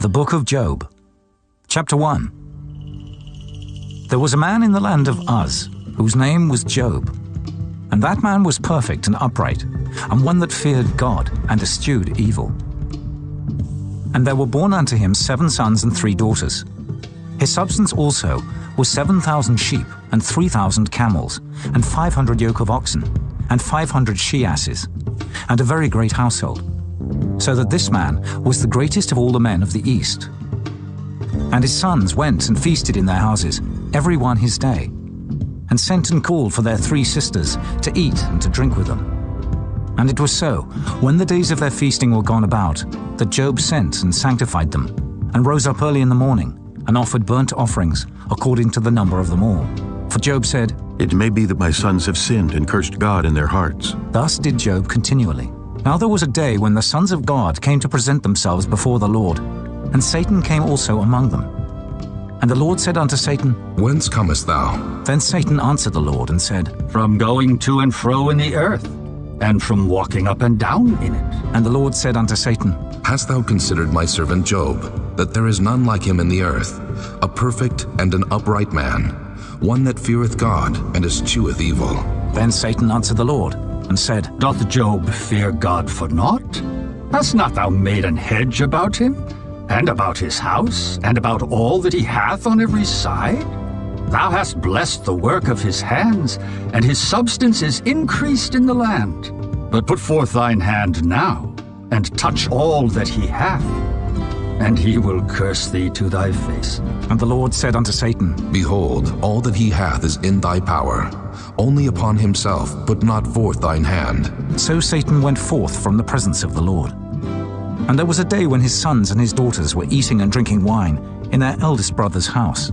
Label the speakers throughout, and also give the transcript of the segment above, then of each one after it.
Speaker 1: The Book of Job, Chapter 1. There was a man in the land of Uz, whose name was Job. And that man was perfect and upright, and one that feared God and eschewed evil. And there were born unto him 7 sons and 3 daughters. His substance also was 7,000 sheep, and 3,000 camels, and 500 yoke of oxen, and 500 she-asses, and a very great household. So that this man was the greatest of all the men of the east. And his sons went and feasted in their houses, every one his day, and sent and called for their 3 sisters to eat and to drink with them. And it was so, when the days of their feasting were gone about, that Job sent and sanctified them, and rose up early in the morning, and offered burnt offerings according to the number of them all. For Job said,
Speaker 2: It may be that my sons have sinned and cursed God in their hearts.
Speaker 1: Thus did Job continually. Now there was a day when the sons of God came to present themselves before the Lord, and Satan came also among them. And the Lord said unto Satan,
Speaker 3: Whence comest thou?
Speaker 1: Then Satan answered the Lord and said,
Speaker 4: From going to and fro in the earth, and from walking up and down in it.
Speaker 1: And the Lord said unto Satan,
Speaker 3: Hast thou considered my servant Job, that there is none like him in the earth, a perfect and an upright man, one that feareth God and escheweth evil?
Speaker 1: Then Satan answered the Lord, and said,
Speaker 4: Doth Job fear God for naught? Hast not thou made an hedge about him, and about his house, and about all that he hath on every side? Thou hast blessed the work of his hands, and his substance is increased in the land. But put forth thine hand now, and touch all that he hath, and he will curse thee to thy face.
Speaker 1: And the Lord said unto Satan,
Speaker 3: Behold, all that he hath is in thy power. Only upon himself put not forth thine hand.
Speaker 1: So Satan went forth from the presence of the Lord. And there was a day when his sons and his daughters were eating and drinking wine in their eldest brother's house.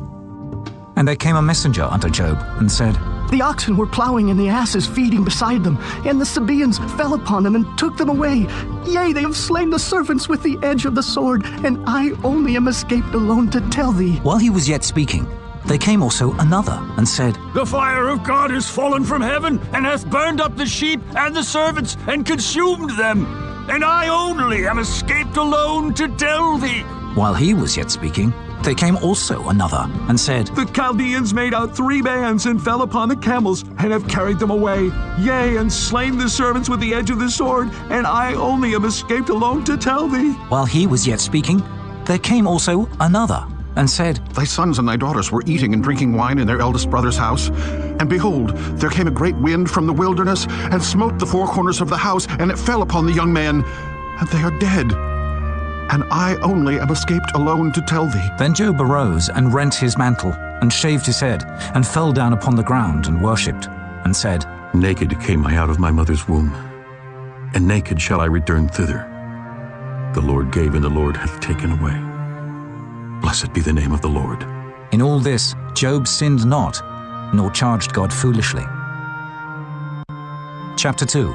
Speaker 1: And there came a messenger unto Job, and said,
Speaker 5: The oxen were plowing, and the asses feeding beside them, and the Sabaeans fell upon them and took them away. Yea, they have slain the servants with the edge of the sword, and I only am escaped alone to tell thee.
Speaker 1: While he was yet speaking, there came also another, and said,
Speaker 6: The fire of God is fallen from heaven, and hath burned up the sheep and the servants, and consumed them. And I only am escaped alone to tell thee.
Speaker 1: While he was yet speaking, there came also another, and said,
Speaker 6: The Chaldeans made out 3 bands, and fell upon the camels, and have carried them away. Yea, and slain the servants with the edge of the sword, and I only am escaped alone to tell thee.
Speaker 1: While he was yet speaking, there came also another, and said,
Speaker 7: Thy sons and thy daughters were eating and drinking wine in their eldest brother's house. And behold, there came a great wind from the wilderness, and smote the 4 corners of the house, and it fell upon the young men, and they are dead. And I only am escaped alone to tell thee.
Speaker 1: Then Job arose and rent his mantle, and shaved his head, and fell down upon the ground, and worshipped, and said,
Speaker 2: Naked came I out of my mother's womb, and naked shall I return thither. The Lord gave, and the Lord hath taken away. Blessed be the name of the Lord.
Speaker 1: In all this Job sinned not, nor charged God foolishly. Chapter 2.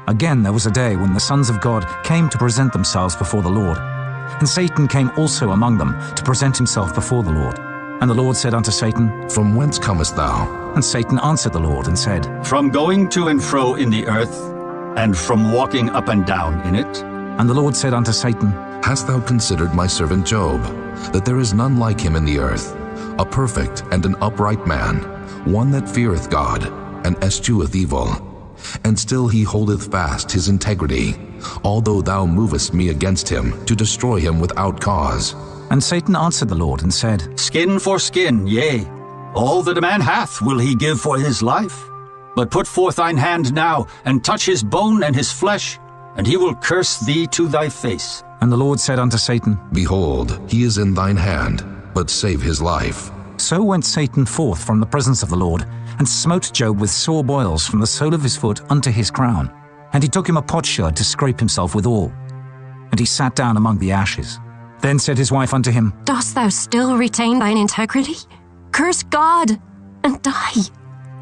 Speaker 1: Again there was a day when the sons of God came to present themselves before the Lord. And Satan came also among them to present himself before the Lord. And the Lord said unto Satan,
Speaker 3: From whence comest thou?
Speaker 1: And Satan answered the Lord and said,
Speaker 4: From going to and fro in the earth, and from walking up and down in it.
Speaker 1: And the Lord said unto Satan,
Speaker 3: Hast thou considered my servant Job, that there is none like him in the earth, a perfect and an upright man, one that feareth God, and escheweth evil? And still he holdeth fast his integrity, although thou movest me against him, to destroy him without cause.
Speaker 1: And Satan answered the Lord and said,
Speaker 4: Skin for skin, yea, all that a man hath will he give for his life. But put forth thine hand now, and touch his bone and his flesh, and he will curse thee to thy face.
Speaker 1: And the Lord said unto Satan,
Speaker 3: Behold, he is in thine hand, but save his life.
Speaker 1: So went Satan forth from the presence of the Lord, and smote Job with sore boils from the sole of his foot unto his crown. And he took him a potsherd to scrape himself withal. And he sat down among the ashes. Then said his wife unto him,
Speaker 8: Dost thou still retain thine integrity? Curse God, and die.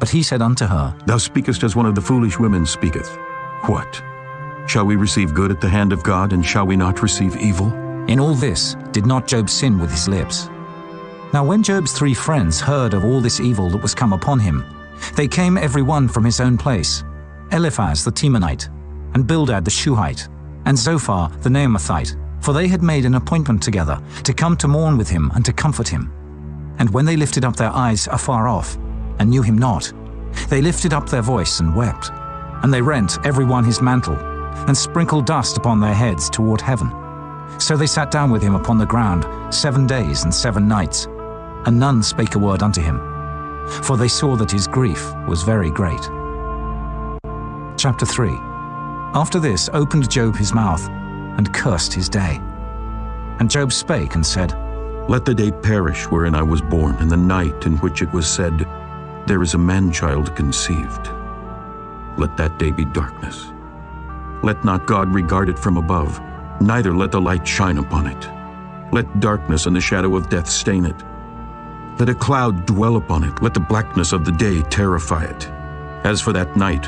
Speaker 1: But he said unto her,
Speaker 2: Thou speakest as one of the foolish women speaketh. What? Shall we receive good at the hand of God, and shall we not receive evil?
Speaker 1: In all this did not Job sin with his lips. Now when Job's 3 friends heard of all this evil that was come upon him, they came every one from his own place, Eliphaz the Temanite, and Bildad the Shuhite, and Zophar the Naamathite, for they had made an appointment together to come to mourn with him and to comfort him. And when they lifted up their eyes afar off, and knew him not, they lifted up their voice and wept. And they rent every one his mantle, and sprinkled dust upon their heads toward heaven. So they sat down with him upon the ground 7 days and 7 nights, and none spake a word unto him, for they saw that his grief was very great. Chapter 3. After this opened Job his mouth, and cursed his day. And Job spake and said,
Speaker 2: Let the day perish wherein I was born, and the night in which it was said, There is a man-child conceived. Let that day be darkness. Let not God regard it from above, neither let the light shine upon it. Let darkness and the shadow of death stain it. Let a cloud dwell upon it, let the blackness of the day terrify it. As for that night,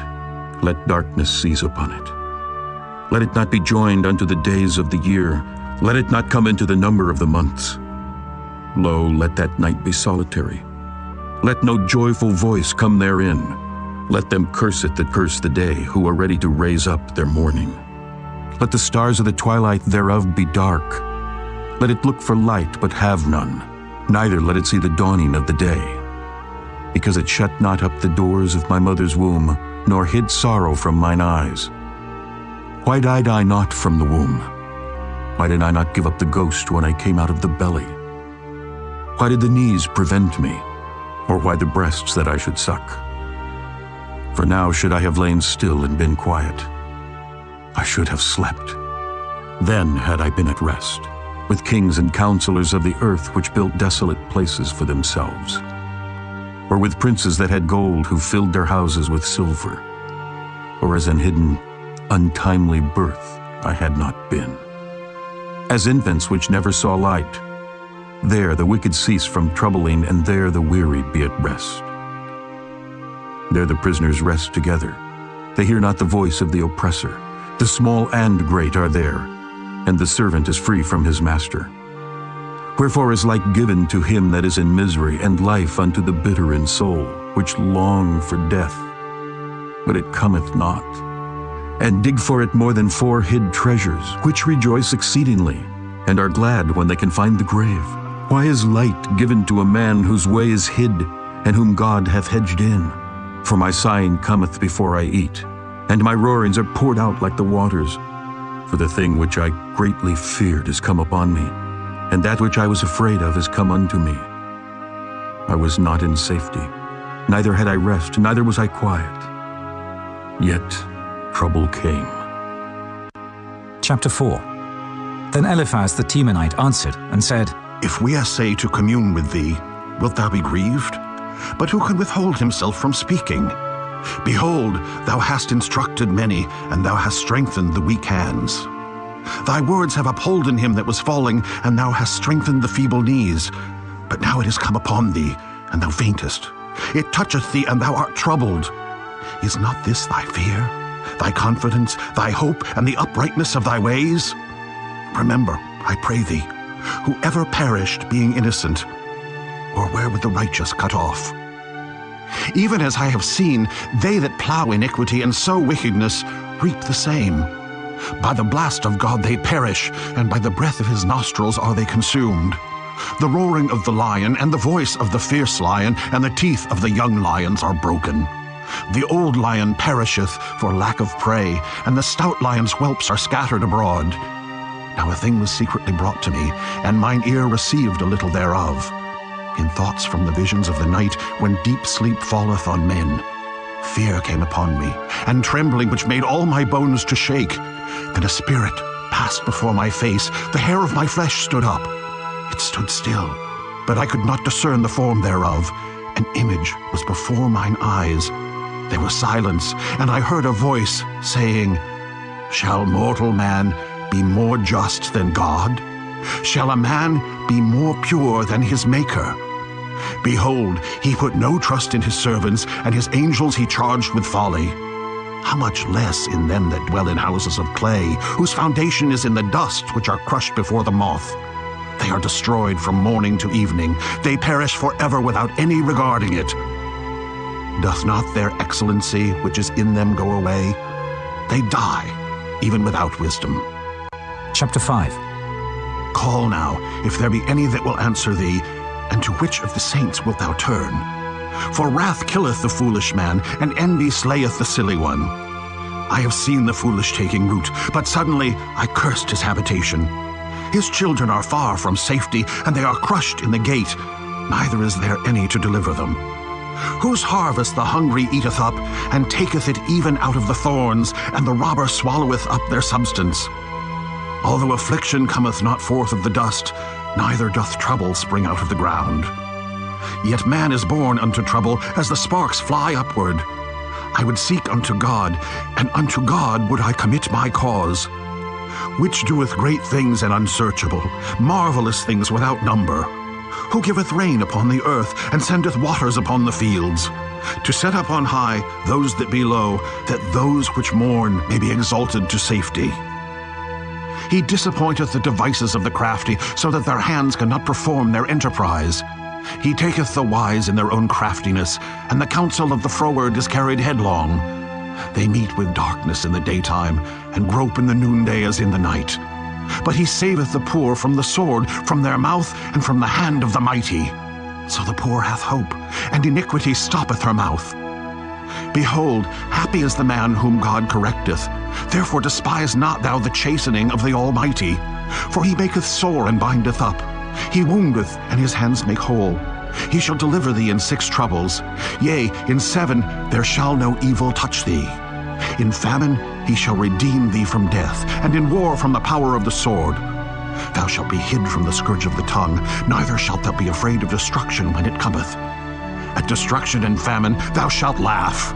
Speaker 2: let darkness seize upon it. Let it not be joined unto the days of the year, let it not come into the number of the months. Lo, let that night be solitary. Let no joyful voice come therein. Let them curse it that curse the day, who are ready to raise up their mourning. Let the stars of the twilight thereof be dark. Let it look for light, but have none, neither let it see the dawning of the day. Because it shut not up the doors of my mother's womb, nor hid sorrow from mine eyes. Why died I not from the womb? Why did I not give up the ghost when I came out of the belly? Why did the knees prevent me, or why the breasts that I should suck? For now should I have lain still and been quiet. I should have slept. Then had I been at rest, with kings and counselors of the earth which built desolate places for themselves, or with princes that had gold who filled their houses with silver, or as an hidden, untimely birth I had not been. As infants which never saw light, there the wicked cease from troubling, and there the weary be at rest. There the prisoners rest together. They hear not the voice of the oppressor. The small and great are there, and the servant is free from his master. Wherefore is light given to him that is in misery, and life unto the bitter in soul, which long for death, but it cometh not, and dig for it more than 4 hid treasures, which rejoice exceedingly, and are glad when they can find the grave. Why is light given to a man whose way is hid, and whom God hath hedged in? For my sighing cometh before I eat, and my roarings are poured out like the waters. For the thing which I greatly feared is come upon me, and that which I was afraid of is come unto me. I was not in safety, neither had I rest, neither was I quiet. Yet trouble came.
Speaker 1: Chapter 4. Then Eliphaz the Temanite answered and said,
Speaker 7: If we essay to commune with thee, wilt thou be grieved? But who can withhold himself from speaking? Behold, thou hast instructed many, and thou hast strengthened the weak hands. Thy words have upholden him that was falling, and thou hast strengthened the feeble knees. But now it is come upon thee, and thou faintest. It toucheth thee, and thou art troubled. Is not this thy fear, thy confidence, thy hope, and the uprightness of thy ways? Remember, I pray thee, whoever perished being innocent, or where would the righteous cut off? Even as I have seen, they that plow iniquity and sow wickedness reap the same. By the blast of God they perish, and by the breath of his nostrils are they consumed. The roaring of the lion, and the voice of the fierce lion, and the teeth of the young lions are broken. The old lion perisheth for lack of prey, and the stout lion's whelps are scattered abroad. Now a thing was secretly brought to me, and mine ear received a little thereof. In thoughts from the visions of the night, when deep sleep falleth on men, fear came upon me, and trembling which made all my bones to shake. Then a spirit passed before my face, the hair of my flesh stood up. It stood still, but I could not discern the form thereof. An image was before mine eyes. There was silence, and I heard a voice saying, Shall mortal man be more just than God? Shall a man be more pure than his Maker? Behold, he put no trust in his servants, and his angels he charged with folly. How much less in them that dwell in houses of clay, whose foundation is in the dust, which are crushed before the moth. They are destroyed from morning to evening. They perish forever without any regarding it. Doth not their excellency which is in them go away? They die, even without wisdom.
Speaker 1: Chapter 5.
Speaker 7: Call now, if there be any that will answer thee, and to which of the saints wilt thou turn? For wrath killeth the foolish man, and envy slayeth the silly one. I have seen the foolish taking root, but suddenly I cursed his habitation. His children are far from safety, and they are crushed in the gate, neither is there any to deliver them. Whose harvest the hungry eateth up, and taketh it even out of the thorns, and the robber swalloweth up their substance. Although affliction cometh not forth of the dust, neither doth trouble spring out of the ground. Yet man is born unto trouble, as the sparks fly upward. I would seek unto God, and unto God would I commit my cause. Which doeth great things and unsearchable, marvelous things without number. Who giveth rain upon the earth, and sendeth waters upon the fields, to set up on high those that be low, that those which mourn may be exalted to safety. He disappointeth the devices of the crafty, so that their hands cannot perform their enterprise. He taketh the wise in their own craftiness, and the counsel of the froward is carried headlong. They meet with darkness in the daytime, and grope in the noonday as in the night. But he saveth the poor from the sword, from their mouth, and from the hand of the mighty. So the poor hath hope, and iniquity stoppeth her mouth. Behold, happy is the man whom God correcteth. Therefore despise not thou the chastening of the Almighty. For he maketh sore and bindeth up. He woundeth, and his hands make whole. He shall deliver thee in 6 troubles. Yea, in 7 there shall no evil touch thee. In famine he shall redeem thee from death, and in war from the power of the sword. Thou shalt be hid from the scourge of the tongue, neither shalt thou be afraid of destruction when it cometh. At destruction and famine thou shalt laugh,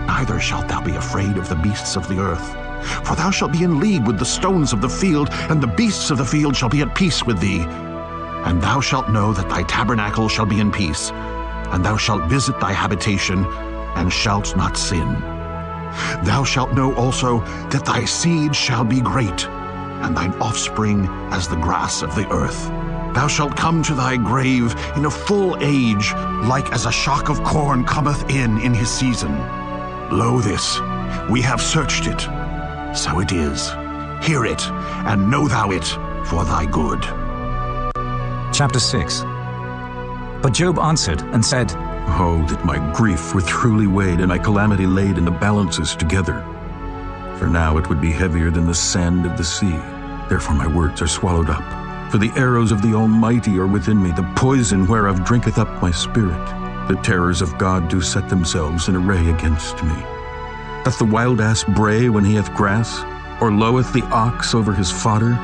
Speaker 7: neither shalt thou be afraid of the beasts of the earth. For thou shalt be in league with the stones of the field, and the beasts of the field shall be at peace with thee. And thou shalt know that thy tabernacle shall be in peace, and thou shalt visit thy habitation, and shalt not sin. Thou shalt know also that thy seed shall be great, and thine offspring as the grass of the earth. Thou shalt come to thy grave in a full age, like as a shock of corn cometh in his season. Lo this, we have searched it, so it is. Hear it, and know thou it for thy good.
Speaker 1: Chapter 6. But Job answered and said,
Speaker 2: Oh, that my grief were truly weighed, and my calamity laid in the balances together. For now it would be heavier than the sand of the sea. Therefore my words are swallowed up. For the arrows of the Almighty are within me, the poison whereof drinketh up my spirit. The terrors of God do set themselves in array against me. Doth the wild ass bray when he hath grass? Or loweth the ox over his fodder?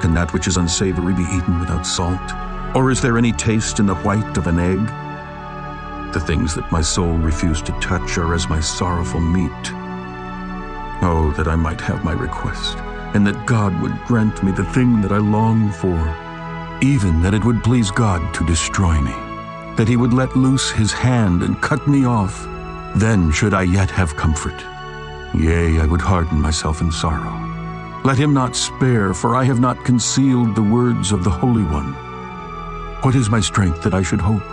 Speaker 2: Can that which is unsavory be eaten without salt? Or is there any taste in the white of an egg? The things that my soul refused to touch are as my sorrowful meat. Oh, that I might have my request, and that God would grant me the thing that I long for, even that it would please God to destroy me, that he would let loose his hand and cut me off. Then should I yet have comfort. Yea, I would harden myself in sorrow. Let him not spare, for I have not concealed the words of the Holy One. What is my strength that I should hope?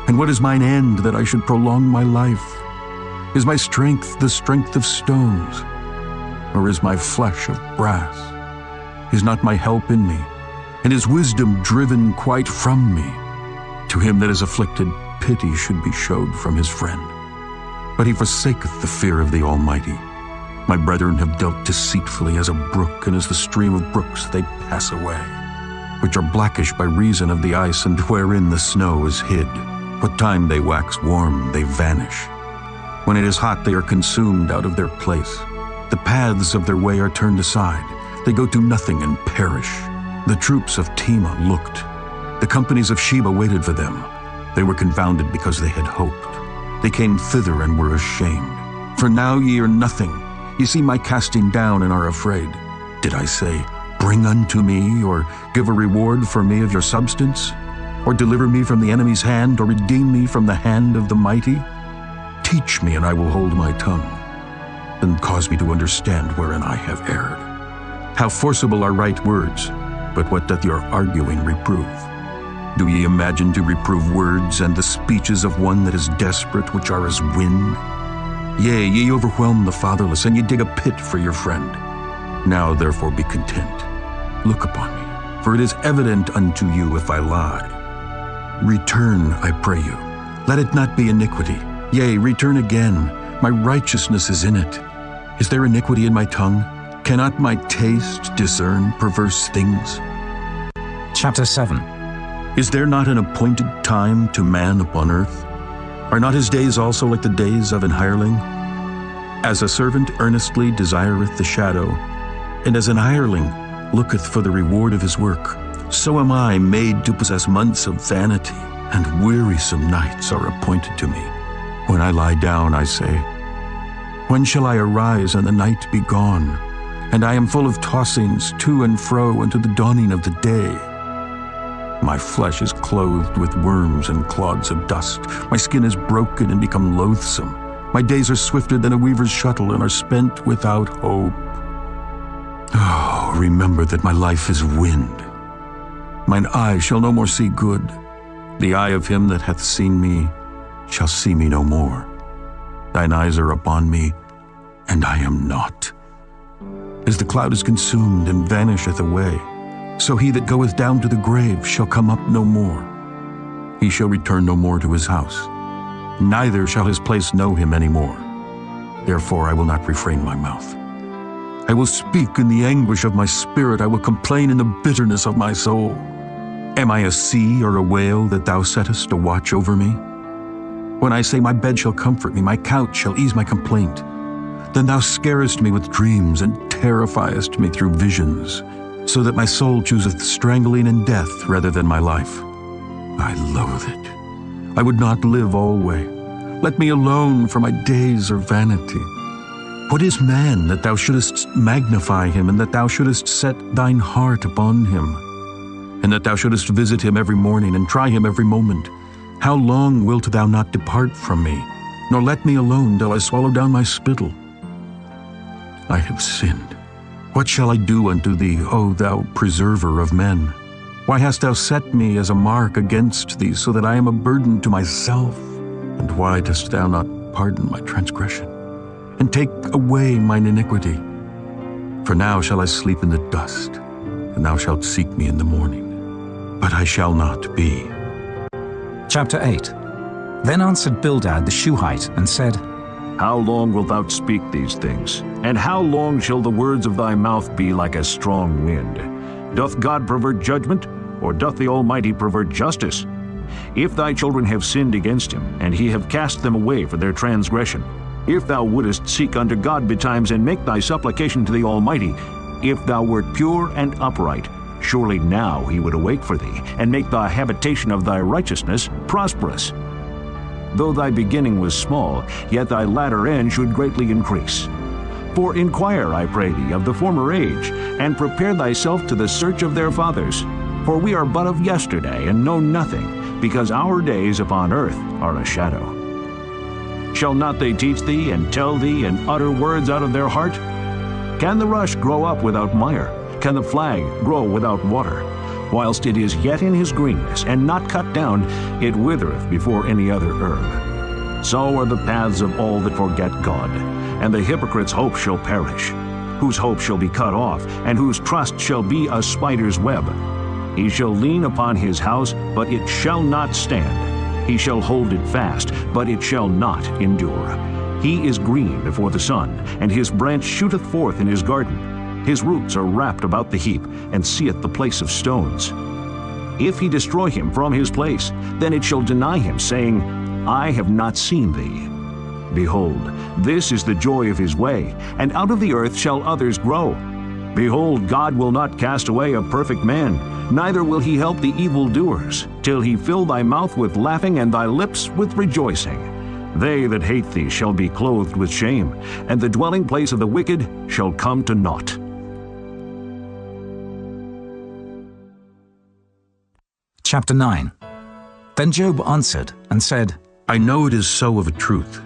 Speaker 2: And what is mine end that I should prolong my life? Is my strength the strength of stones? Or is my flesh of brass? Is not my help in me? And is wisdom driven quite from me? To him that is afflicted, pity should be showed from his friend. But he forsaketh the fear of the Almighty. My brethren have dealt deceitfully as a brook, and as the stream of brooks they pass away, which are blackish by reason of the ice, and wherein the snow is hid. What time they wax warm, they vanish. When it is hot, they are consumed out of their place. The paths of their way are turned aside. They go to nothing and perish. The troops of Tema looked. The companies of Sheba waited for them. They were confounded because they had hoped. They came thither and were ashamed. For now ye are nothing. Ye see my casting down and are afraid. Did I say, Bring unto me, or give a reward for me of your substance? Or deliver me from the enemy's hand, or redeem me from the hand of the mighty? Teach me, and I will hold my tongue, and cause me to understand wherein I have erred. How forcible are right words, but what doth your arguing reprove? Do ye imagine to reprove words, and the speeches of one that is desperate, which are as wind? Yea, ye overwhelm the fatherless, and ye dig a pit for your friend. Now therefore be content. Look upon me, for it is evident unto you if I lie. Return, I pray you. Let it not be iniquity. Yea, return again. My righteousness is in it. Is there iniquity in my tongue? Cannot my taste discern perverse things?
Speaker 1: Chapter 7.
Speaker 2: Is there not an appointed time to man upon earth? Are not his days also like the days of an hireling? As a servant earnestly desireth the shadow, and as an hireling looketh for the reward of his work, so am I made to possess months of vanity, and wearisome nights are appointed to me. When I lie down, I say, when shall I arise and the night be gone? And I am full of tossings to and fro unto the dawning of the day. My flesh is clothed with worms and clods of dust. My skin is broken and become loathsome. My days are swifter than a weaver's shuttle and are spent without hope. Oh, remember that my life is wind. Mine eye shall no more see good. The eye of him that hath seen me shall see me no more. Thine eyes are upon me, and I am not. As the cloud is consumed and vanisheth away, so he that goeth down to the grave shall come up no more. He shall return no more to his house, neither shall his place know him any more. Therefore I will not refrain my mouth. I will speak in the anguish of my spirit. I will complain in the bitterness of my soul. Am I a sea or a whale that thou settest a watch over me? When I say my bed shall comfort me, my couch shall ease my complaint, then thou scarest me with dreams and terrifiest me through visions, so that my soul chooseth strangling and death rather than my life. I loathe it. I would not live alway. Let me alone, for my days are vanity. What is man that thou shouldest magnify him, and that thou shouldest set thine heart upon him, and that thou shouldest visit him every morning and try him every moment? How long wilt thou not depart from me, nor let me alone till I swallow down my spittle? I have sinned. What shall I do unto thee, O thou preserver of men? Why hast thou set me as a mark against thee, so that I am a burden to myself? And why dost thou not pardon my transgression, and take away mine iniquity? For now shall I sleep in the dust, and thou shalt seek me in the morning, but I shall not be.
Speaker 1: Chapter 8. Then answered Bildad the Shuhite, and said,
Speaker 9: How long wilt thou speak these things? And how long shall the words of thy mouth be like a strong wind? Doth God pervert judgment, or doth the Almighty pervert justice? If thy children have sinned against him, and he have cast them away for their transgression, if thou wouldest seek unto God betimes, and make thy supplication to the Almighty, if thou wert pure and upright, surely now he would awake for thee, and make the habitation of thy righteousness prosperous. Though thy beginning was small, yet thy latter end should greatly increase. For inquire, I pray thee, of the former age, and prepare thyself to the search of their fathers. For we are but of yesterday, and know nothing, because our days upon earth are a shadow. Shall not they teach thee, and tell thee, and utter words out of their heart? Can the rush grow up without mire? Can the flag grow without water? Whilst it is yet in his greenness, and not cut down, it withereth before any other herb. So are the paths of all that forget God, and the hypocrite's hope shall perish, whose hope shall be cut off, and whose trust shall be a spider's web. He shall lean upon his house, but it shall not stand. He shall hold it fast, but it shall not endure. He is green before the sun, and his branch shooteth forth in his garden. His roots are wrapped about the heap, and seeth the place of stones. If he destroy him from his place, then it shall deny him, saying, I have not seen thee. Behold, this is the joy of his way, and out of the earth shall others grow. Behold, God will not cast away a perfect man, neither will he help the evildoers, till he fill thy mouth with laughing and thy lips with rejoicing. They that hate thee shall be clothed with shame, and the dwelling place of the wicked shall come to naught.
Speaker 1: Chapter 9. Then Job answered and said,
Speaker 2: I know it is so of a truth,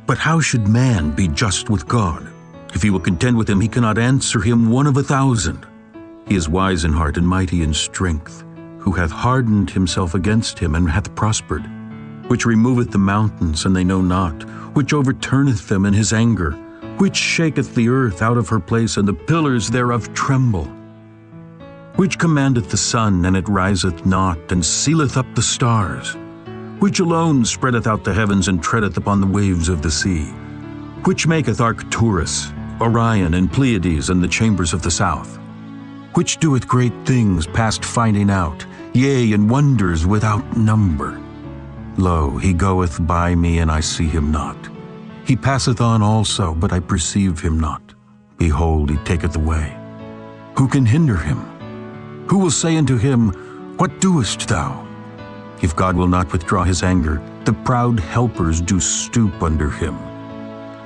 Speaker 2: but how should man be just with God? If he will contend with him, he cannot answer him 1 of 1,000. He is wise in heart and mighty in strength, who hath hardened himself against him and hath prospered, which removeth the mountains, and they know not, which overturneth them in his anger, which shaketh the earth out of her place, and the pillars thereof tremble. Which commandeth the sun, and it riseth not, and sealeth up the stars? Which alone spreadeth out the heavens, and treadeth upon the waves of the sea? Which maketh Arcturus, Orion, and Pleiades, and the chambers of the south? Which doeth great things past finding out, yea, and wonders without number? Lo, he goeth by me, and I see him not. He passeth on also, but I perceive him not. Behold, he taketh away. Who can hinder him? Who will say unto him, What doest thou? If God will not withdraw his anger, the proud helpers do stoop under him.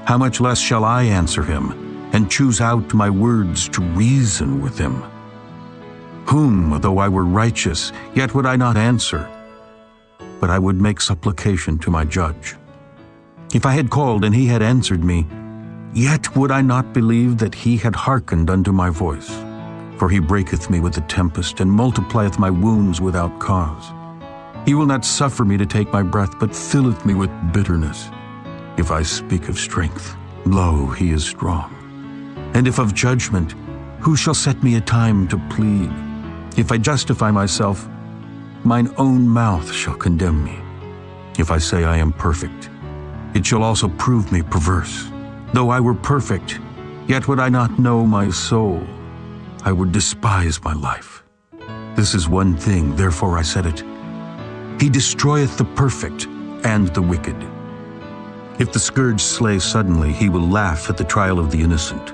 Speaker 2: How much less shall I answer him, and choose out my words to reason with him? Whom, though I were righteous, yet would I not answer, but I would make supplication to my judge. If I had called, and he had answered me, yet would I not believe that he had hearkened unto my voice. For he breaketh me with the tempest, and multiplieth my wounds without cause. He will not suffer me to take my breath, but filleth me with bitterness. If I speak of strength, lo, he is strong. And if of judgment, who shall set me a time to plead? If I justify myself, mine own mouth shall condemn me. If I say I am perfect, it shall also prove me perverse. Though I were perfect, yet would I not know my soul. I would despise my life. This is one thing, therefore I said it. He destroyeth the perfect and the wicked. If the scourge slay suddenly, he will laugh at the trial of the innocent.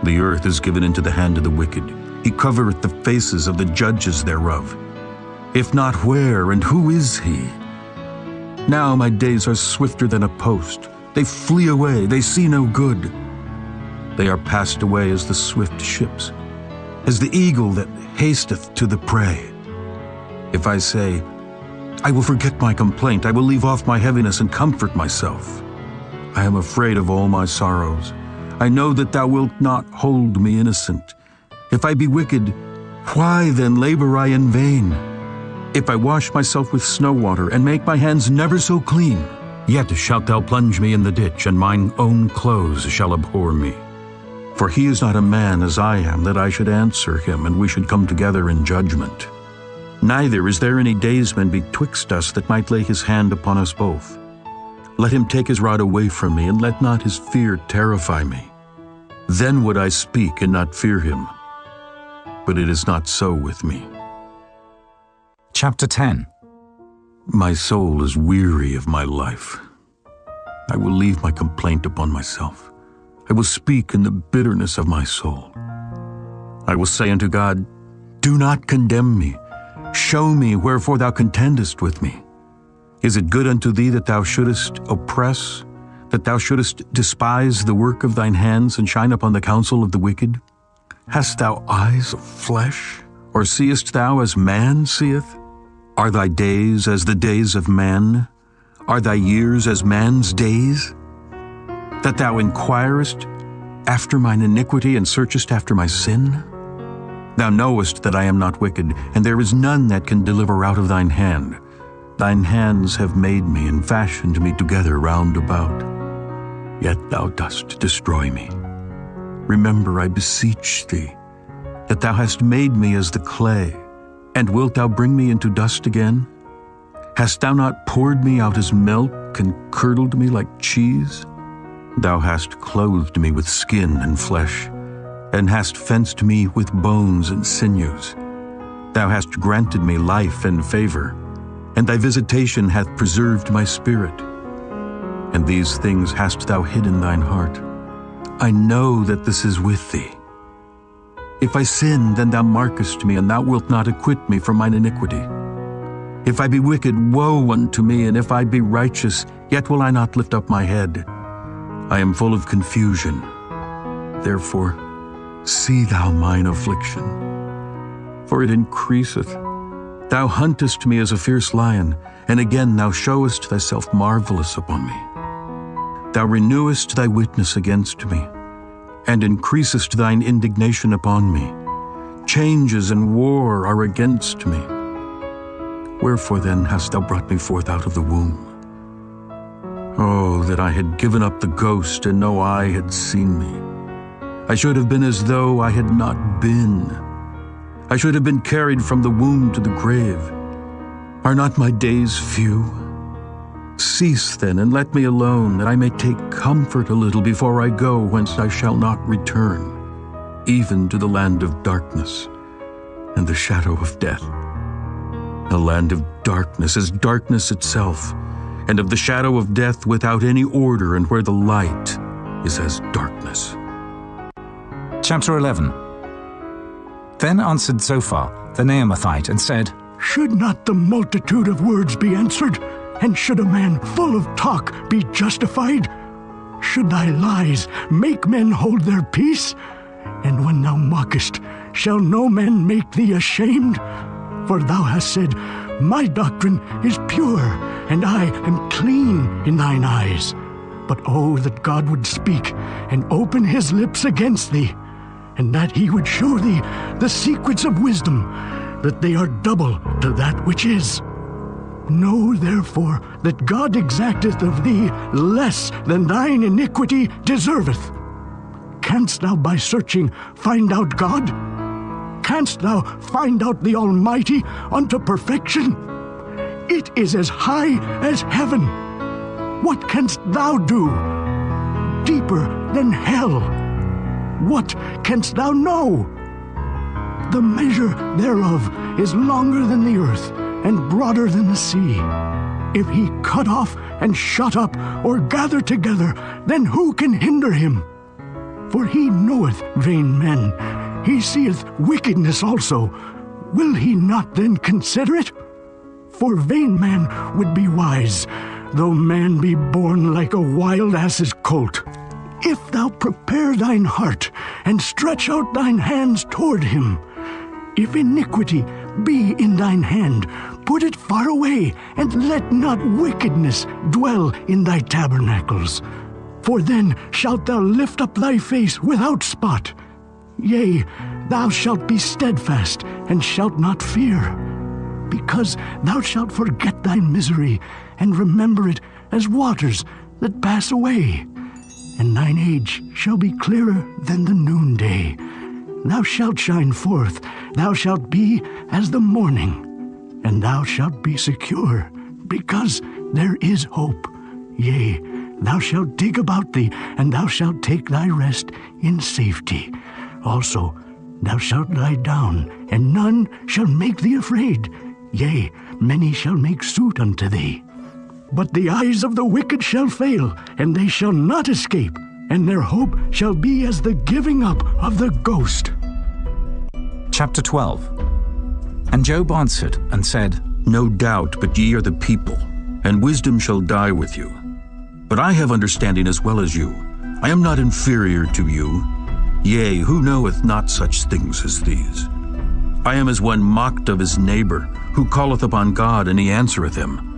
Speaker 2: The earth is given into the hand of the wicked. He covereth the faces of the judges thereof. If not, where and who is he? Now my days are swifter than a post. They flee away, they see no good. They are passed away as the swift ships, as the eagle that hasteth to the prey. If I say, I will forget my complaint, I will leave off my heaviness and comfort myself. I am afraid of all my sorrows. I know that thou wilt not hold me innocent. If I be wicked, why then labor I in vain? If I wash myself with snow water, and make my hands never so clean, yet shalt thou plunge me in the ditch, and mine own clothes shall abhor me. For he is not a man as I am, that I should answer him, and we should come together in judgment. Neither is there any daysman betwixt us that might lay his hand upon us both. Let him take his rod away from me, and let not his fear terrify me. Then would I speak and not fear him. But it is not so with me.
Speaker 1: Chapter 10.
Speaker 2: My soul is weary of my life. I will leave my complaint upon myself. I will speak in the bitterness of my soul. I will say unto God, Do not condemn me. Show me wherefore thou contendest with me. Is it good unto thee that thou shouldest oppress, that thou shouldest despise the work of thine hands, and shine upon the counsel of the wicked? Hast thou eyes of flesh, or seest thou as man seeth? Are thy days as the days of man? Are thy years as man's days? That thou inquirest after mine iniquity, and searchest after my sin? Thou knowest that I am not wicked, and there is none that can deliver out of thine hand. Thine hands have made me, and fashioned me together round about. Yet thou dost destroy me. Remember, I beseech thee, that thou hast made me as the clay, and wilt thou bring me into dust again? Hast thou not poured me out as milk, and curdled me like cheese? Thou hast clothed me with skin and flesh, and hast fenced me with bones and sinews. Thou hast granted me life and favor, and thy visitation hath preserved my spirit. And these things hast thou hid in thine heart. I know that this is with thee. If I sin, then thou markest me, and thou wilt not acquit me from mine iniquity. If I be wicked, woe unto me, and if I be righteous, yet will I not lift up my head. I am full of confusion. Therefore, see thou mine affliction, for it increaseth. Thou huntest me as a fierce lion, and again thou showest thyself marvelous upon me. Thou renewest thy witness against me, and increasest thine indignation upon me. Changes and war are against me. Wherefore then hast thou brought me forth out of the womb? Oh, that I had given up the ghost, and no eye had seen me. I should have been as though I had not been. I should have been carried from the womb to the grave. Are not my days few? Cease then, and let me alone, that I may take comfort a little before I go whence I shall not return, even to the land of darkness and the shadow of death. The land of darkness is darkness itself, and of the shadow of death without any order, and where the light is as darkness.
Speaker 1: Chapter 11. Then answered Zophar the Naamathite and said,
Speaker 5: Should not the multitude of words be answered? And should a man full of talk be justified? Should thy lies make men hold their peace? And when thou mockest, shall no man make thee ashamed? For thou hast said, My doctrine is pure, and I am clean in thine eyes. But oh, that God would speak and open his lips against thee, and that he would show thee the secrets of wisdom, that they are double to that which is. Know therefore that God exacteth of thee less than thine iniquity deserveth. Canst thou by searching find out God? Canst thou find out the Almighty unto perfection? It is as high as heaven. What canst thou do? Deeper than hell. What canst thou know? The measure thereof is longer than the earth, and broader than the sea. If he cut off and shut up, or gather together, then who can hinder him? For he knoweth vain men, he seeth wickedness also. Will he not then consider it? For vain man would be wise, though man be born like a wild ass's colt. If thou prepare thine heart, and stretch out thine hands toward him, if iniquity be in thine hand, put it far away, and let not wickedness dwell in thy tabernacles. For then shalt thou lift up thy face without spot. Yea, thou shalt be steadfast, and shalt not fear, because thou shalt forget thy misery, and remember it as waters that pass away. And thine age shall be clearer than the noonday. Thou shalt shine forth, thou shalt be as the morning, and thou shalt be secure, because there is hope. Yea, thou shalt dig about thee, and thou shalt take thy rest in safety. Also, thou shalt lie down, and none shall make thee afraid. Yea, many shall make suit unto thee. But the eyes of the wicked shall fail, and they shall not escape, and their hope shall be as the giving up of the ghost.
Speaker 1: Chapter 12. And Job answered and said,
Speaker 2: No doubt, but ye are the people, and wisdom shall die with you. But I have understanding as well as you. I am not inferior to you. Yea, who knoweth not such things as these? I am as one mocked of his neighbor, who calleth upon God, and he answereth him.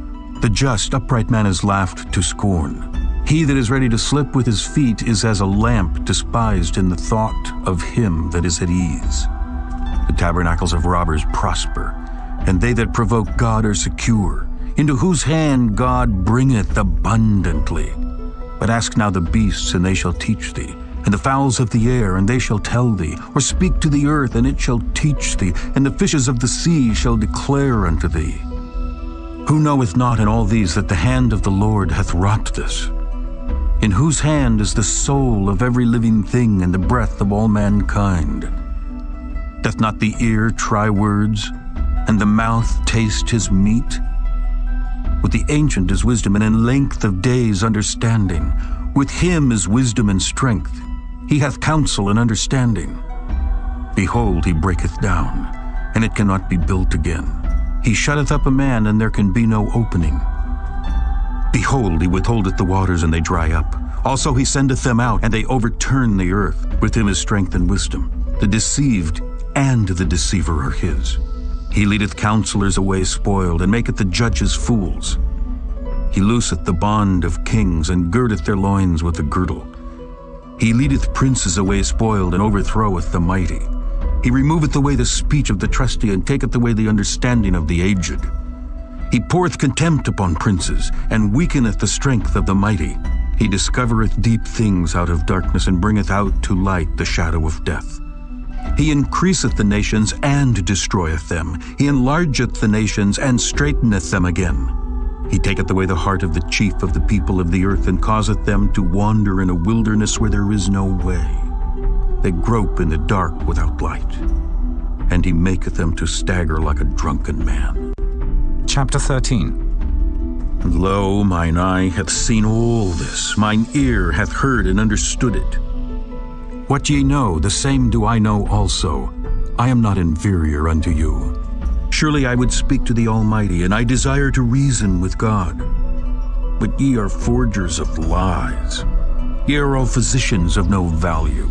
Speaker 2: The just, upright man is laughed to scorn. He that is ready to slip with his feet is as a lamp despised in the thought of him that is at ease. The tabernacles of robbers prosper, and they that provoke God are secure, into whose hand God bringeth abundantly. But ask now the beasts, and they shall teach thee, and the fowls of the air, and they shall tell thee, or speak to the earth, and it shall teach thee, and the fishes of the sea shall declare unto thee. Who knoweth not in all these that the hand of the Lord hath wrought this? In whose hand is the soul of every living thing, and the breath of all mankind? Doth not the ear try words, and the mouth taste his meat? With the ancient is wisdom, and in length of days understanding. With him is wisdom and strength. He hath counsel and understanding. Behold, he breaketh down, and it cannot be built again. He shutteth up a man, and there can be no opening. Behold, he withholdeth the waters, and they dry up. Also he sendeth them out, and they overturn the earth. With him is strength and wisdom. The deceived and the deceiver are his. He leadeth counselors away spoiled, and maketh the judges fools. He looseth the bond of kings, and girdeth their loins with a girdle. He leadeth princes away spoiled, and overthroweth the mighty. He removeth away the speech of the trusty, and taketh away the understanding of the aged. He poureth contempt upon princes, and weakeneth the strength of the mighty. He discovereth deep things out of darkness, and bringeth out to light the shadow of death. He increaseth the nations and destroyeth them. He enlargeth the nations and straighteneth them again. He taketh away the heart of the chief of the people of the earth, and causeth them to wander in a wilderness where there is no way. They grope in the dark without light, and he maketh them to stagger like a drunken man.
Speaker 1: Chapter 13.
Speaker 2: And lo, mine eye hath seen all this, mine ear hath heard and understood it. What ye know, the same do I know also. I am not inferior unto you. Surely I would speak to the Almighty, and I desire to reason with God. But ye are forgers of lies. Ye are all physicians of no value.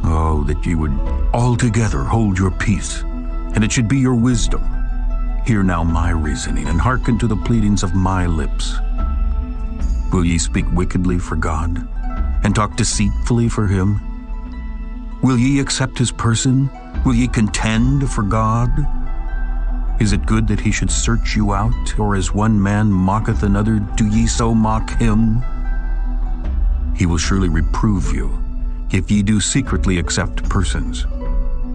Speaker 2: Oh, that ye would altogether hold your peace, and it should be your wisdom. Hear now my reasoning, and hearken to the pleadings of my lips. Will ye speak wickedly for God, and talk deceitfully for him? Will ye accept his person? Will ye contend for God? Is it good that he should search you out, or as one man mocketh another, do ye so mock him? He will surely reprove you, if ye do secretly accept persons.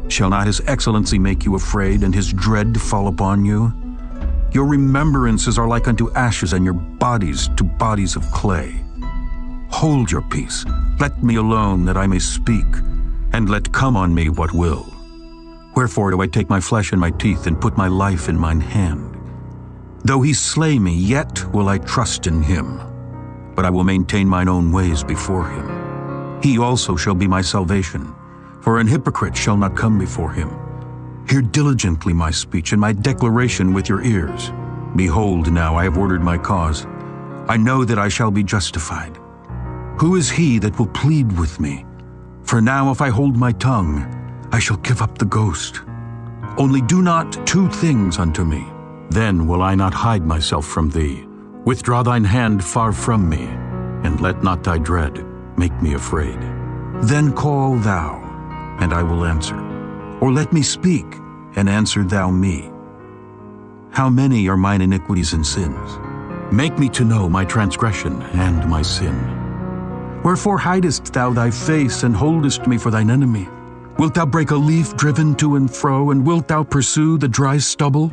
Speaker 2: Shall not his excellency make you afraid, and his dread fall upon you? Your remembrances are like unto ashes, and your bodies to bodies of clay. Hold your peace, let me alone, that I may speak, and let come on me what will. Wherefore do I take my flesh in my teeth, and put my life in mine hand? Though he slay me, yet will I trust in him. But I will maintain mine own ways before him. He also shall be my salvation, for an hypocrite shall not come before him. Hear diligently my speech, and my declaration with your ears. Behold, now I have ordered my cause. I know that I shall be justified. Who is he that will plead with me? For now if I hold my tongue, I shall give up the ghost. Only do not two things unto me. Then will I not hide myself from thee. Withdraw thine hand far from me, and let not thy dread make me afraid. Then call thou, and I will answer. Or let me speak, and answer thou me. How many are mine iniquities and sins? Make me to know my transgression and my sin. Wherefore hidest thou thy face, and holdest me for thine enemy? Wilt thou break a leaf driven to and fro, and wilt thou pursue the dry stubble?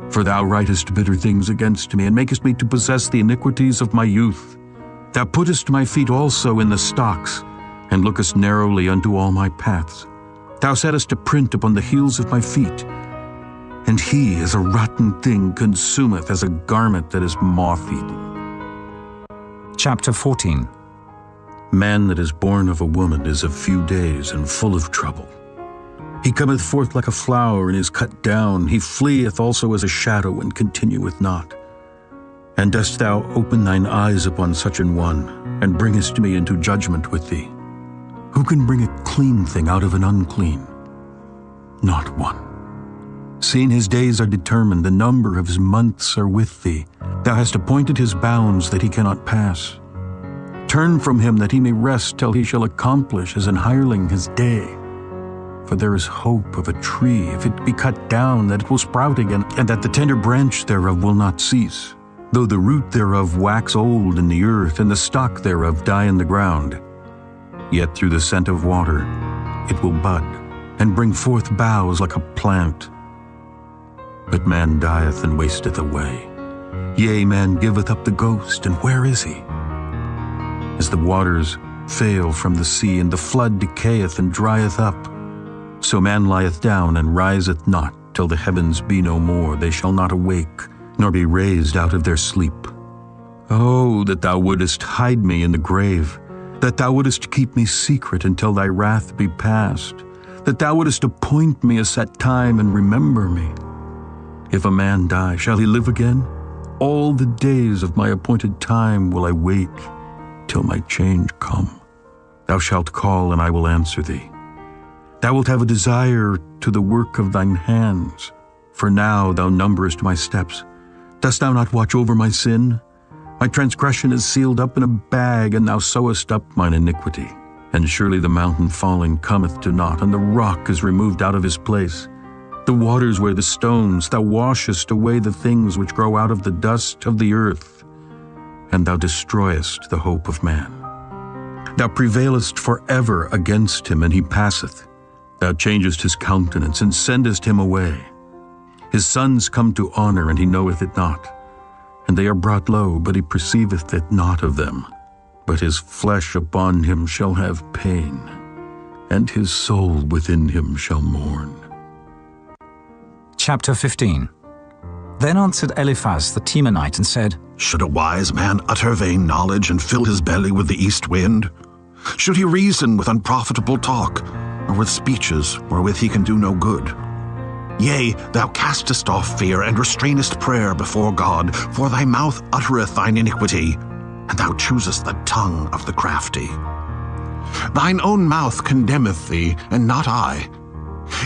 Speaker 2: For thou writest bitter things against me, and makest me to possess the iniquities of my youth. Thou puttest my feet also in the stocks, and lookest narrowly unto all my paths. Thou settest a print upon the heels of my feet, and he as a rotten thing consumeth, as a garment that is moth-eaten.
Speaker 1: Chapter 14.
Speaker 2: Man that is born of a woman is of few days, and full of trouble. He cometh forth like a flower, and is cut down. He fleeth also as a shadow, and continueth not. And dost thou open thine eyes upon such an one, and bringest me into judgment with thee? Who can bring a clean thing out of an unclean? Not one. Seeing his days are determined, the number of his months are with thee. Thou hast appointed his bounds that he cannot pass. Turn from him that he may rest till he shall accomplish as an hireling his day. For there is hope of a tree, if it be cut down, that it will sprout again, and that the tender branch thereof will not cease. Though the root thereof wax old in the earth, and the stock thereof die in the ground, yet through the scent of water it will bud, and bring forth boughs like a plant. But man dieth and wasteth away. Yea, man giveth up the ghost, and where is he? As the waters fail from the sea, and the flood decayeth and drieth up, so man lieth down and riseth not, till the heavens be no more. They shall not awake, nor be raised out of their sleep. Oh, that thou wouldest hide me in the grave, that thou wouldest keep me secret until thy wrath be past, that thou wouldest appoint me a set time and remember me. If a man die, shall he live again? All the days of my appointed time will I wait, till my change come. Thou shalt call, and I will answer thee. Thou wilt have a desire to the work of thine hands. For now thou numberest my steps. Dost thou not watch over my sin? My transgression is sealed up in a bag, and thou sewest up mine iniquity. And surely the mountain falling cometh to naught, and the rock is removed out of his place. The waters wear the stones. Thou washest away the things which grow out of the dust of the earth, and thou destroyest the hope of man. Thou prevailest forever against him, and he passeth. Thou changest his countenance, and sendest him away. His sons come to honor, and he knoweth it not. And they are brought low, but he perceiveth it not of them. But his flesh upon him shall have pain, and his soul within him shall mourn.
Speaker 1: Chapter 15. Then answered Eliphaz the Temanite and said,
Speaker 7: Should a wise man utter vain knowledge and fill his belly with the east wind? Should he reason with unprofitable talk, or with speeches wherewith he can do no good? Yea, thou castest off fear and restrainest prayer before God, for thy mouth uttereth thine iniquity, and thou choosest the tongue of the crafty. Thine own mouth condemneth thee, and not I.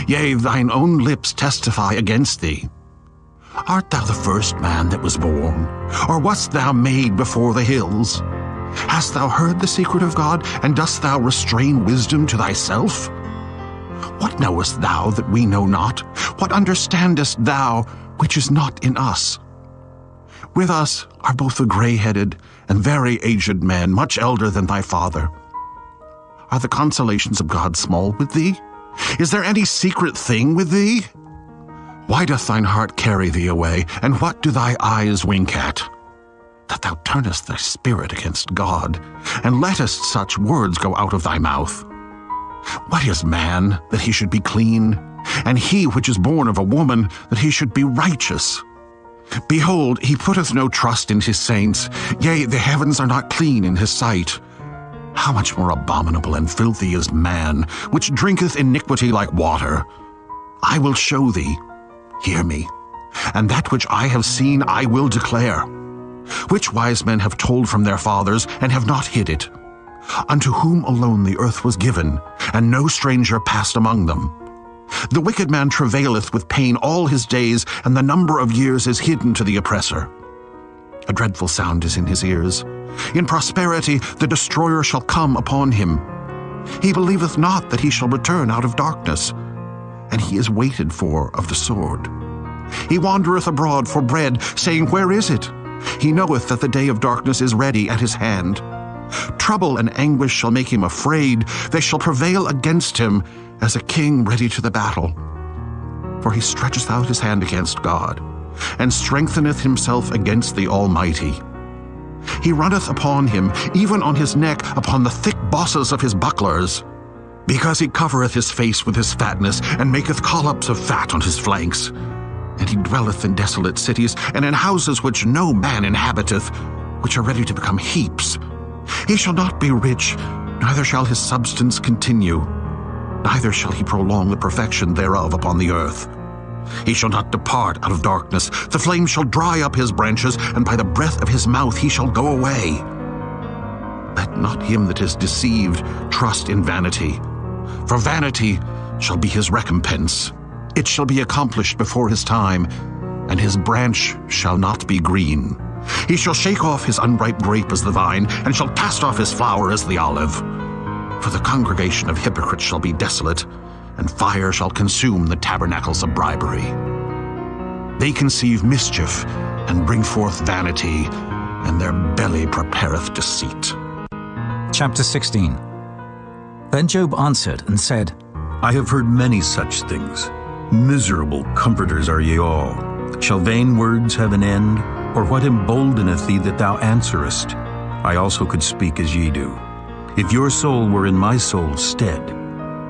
Speaker 7: Yea, thine own lips testify against thee. Art thou the first man that was born, or wast thou made before the hills? Hast thou heard the secret of God, and dost thou restrain wisdom to thyself? What knowest thou that we know not? What understandest thou which is not in us? With us are both the gray-headed and very aged men, much elder than thy father. Are the consolations of God small with thee? Is there any secret thing with thee? Why doth thine heart carry thee away, and what do thy eyes wink at? That thou turnest thy spirit against God, and lettest such words go out of thy mouth. What is man, that he should be clean? And he which is born of a woman, that he should be righteous? Behold, he putteth no trust in his saints, yea, the heavens are not clean in his sight. How much more abominable and filthy is man, which drinketh iniquity like water? I will show thee, hear me, and that which I have seen I will declare. Which wise men have told from their fathers, and have not hid it? Unto whom alone the earth was given, and no stranger passed among them. The wicked man travaileth with pain all his days, and the number of years is hidden to the oppressor. A dreadful sound is in his ears. In prosperity the destroyer shall come upon him. He believeth not that he shall return out of darkness, and he is waited for of the sword. He wandereth abroad for bread, saying, Where is it? He knoweth that the day of darkness is ready at his hand. Trouble and anguish shall make him afraid. They shall prevail against him as a king ready to the battle. For he stretcheth out his hand against God, and strengtheneth himself against the Almighty. He runneth upon him, even on his neck, upon the thick bosses of his bucklers. Because he covereth his face with his fatness, and maketh collops of fat on his flanks. And he dwelleth in desolate cities, and in houses which no man inhabiteth, which are ready to become heaps. He shall not be rich, neither shall his substance continue, neither shall he prolong the perfection thereof upon the earth. He shall not depart out of darkness, the flame shall dry up his branches, and by the breath of his mouth he shall go away. Let not him that is deceived trust in vanity, for vanity shall be his recompense. It shall be accomplished before his time, and his branch shall not be green. He shall shake off his unripe grape as the vine, and shall cast off his flower as the olive. For the congregation of hypocrites shall be desolate, and fire shall consume the tabernacles of bribery. They conceive mischief, and bring forth vanity, and their belly prepareth deceit.
Speaker 1: Chapter 16. Then Job answered and said,
Speaker 2: I have heard many such things. Miserable comforters are ye all. Shall vain words have an end? Or what emboldeneth thee that thou answerest? I also could speak as ye do. If your soul were in my soul's stead,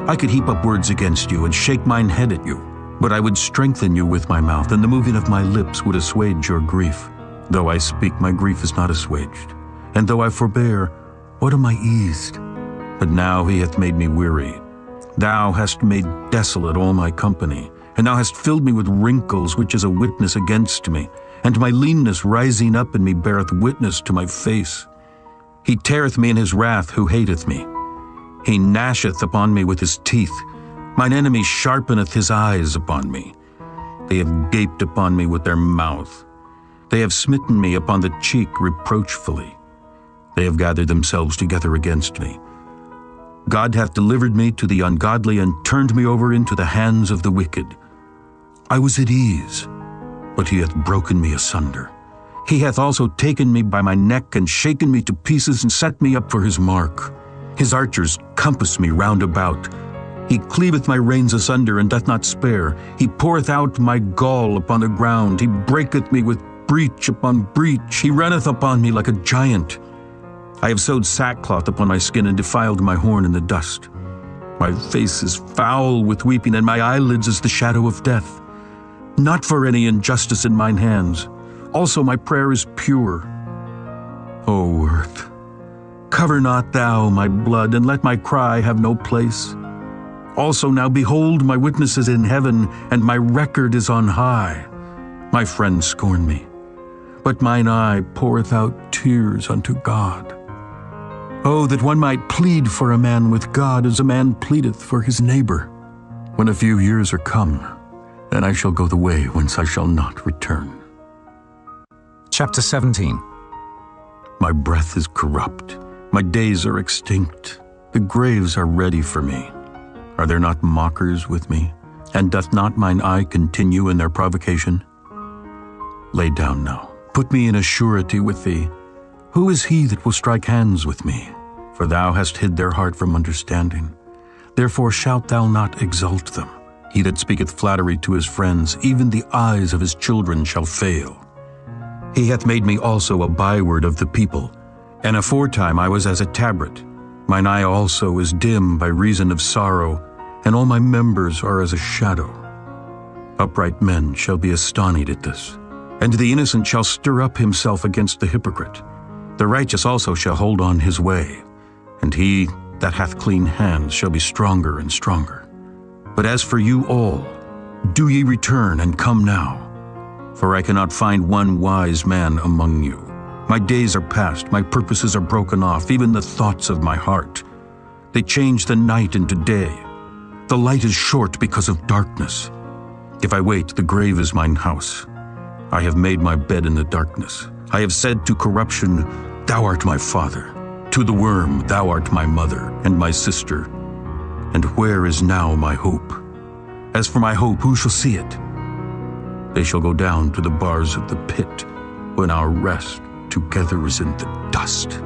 Speaker 2: I could heap up words against you and shake mine head at you. But I would strengthen you with my mouth, and the moving of my lips would assuage your grief. Though I speak, my grief is not assuaged. And though I forbear, what am I eased? But now he hath made me weary. Thou hast made desolate all my company, and thou hast filled me with wrinkles, which is a witness against me. And my leanness rising up in me beareth witness to my face. He teareth me in his wrath who hateth me. He gnasheth upon me with his teeth. Mine enemy sharpeneth his eyes upon me. They have gaped upon me with their mouth. They have smitten me upon the cheek reproachfully. They have gathered themselves together against me. God hath delivered me to the ungodly, and turned me over into the hands of the wicked. I was at ease, but he hath broken me asunder. He hath also taken me by my neck, and shaken me to pieces, and set me up for his mark. His archers compass me round about. He cleaveth my reins asunder, and doth not spare. He poureth out my gall upon the ground. He breaketh me with breach upon breach. He runneth upon me like a giant. I have sewed sackcloth upon my skin, and defiled my horn in the dust. My face is foul with weeping, and my eyelids as the shadow of death. Not for any injustice in mine hands. Also my prayer is pure. O earth, cover not thou my blood, and let my cry have no place. Also now behold, my witness is in heaven, and my record is on high. My friends scorn me, but mine eye poureth out tears unto God. Oh, that one might plead for a man with God as a man pleadeth for his neighbor. When a few years are come, then I shall go the way whence I shall not return.
Speaker 1: Chapter 17.
Speaker 2: My breath is corrupt, my days are extinct, the graves are ready for me. Are there not mockers with me? And doth not mine eye continue in their provocation? Lay down now, put me in a surety with thee. Who is he that will strike hands with me? For thou hast hid their heart from understanding. Therefore shalt thou not exalt them. He that speaketh flattery to his friends, even the eyes of his children shall fail. He hath made me also a byword of the people, and aforetime I was as a tabret. Mine eye also is dim by reason of sorrow, and all my members are as a shadow. Upright men shall be astonished at this, and the innocent shall stir up himself against the hypocrite. The righteous also shall hold on his way, and he that hath clean hands shall be stronger and stronger. But as for you all, do ye return and come now, for I cannot find one wise man among you. My days are past, my purposes are broken off, even the thoughts of my heart. They change the night into day. The light is short because of darkness. If I wait, the grave is mine house. I have made my bed in the darkness. I have said to corruption, Thou art my father. To the worm, Thou art my mother and my sister. And where is now my hope? As for my hope, who shall see it? They shall go down to the bars of the pit, when our rest together is in the dust.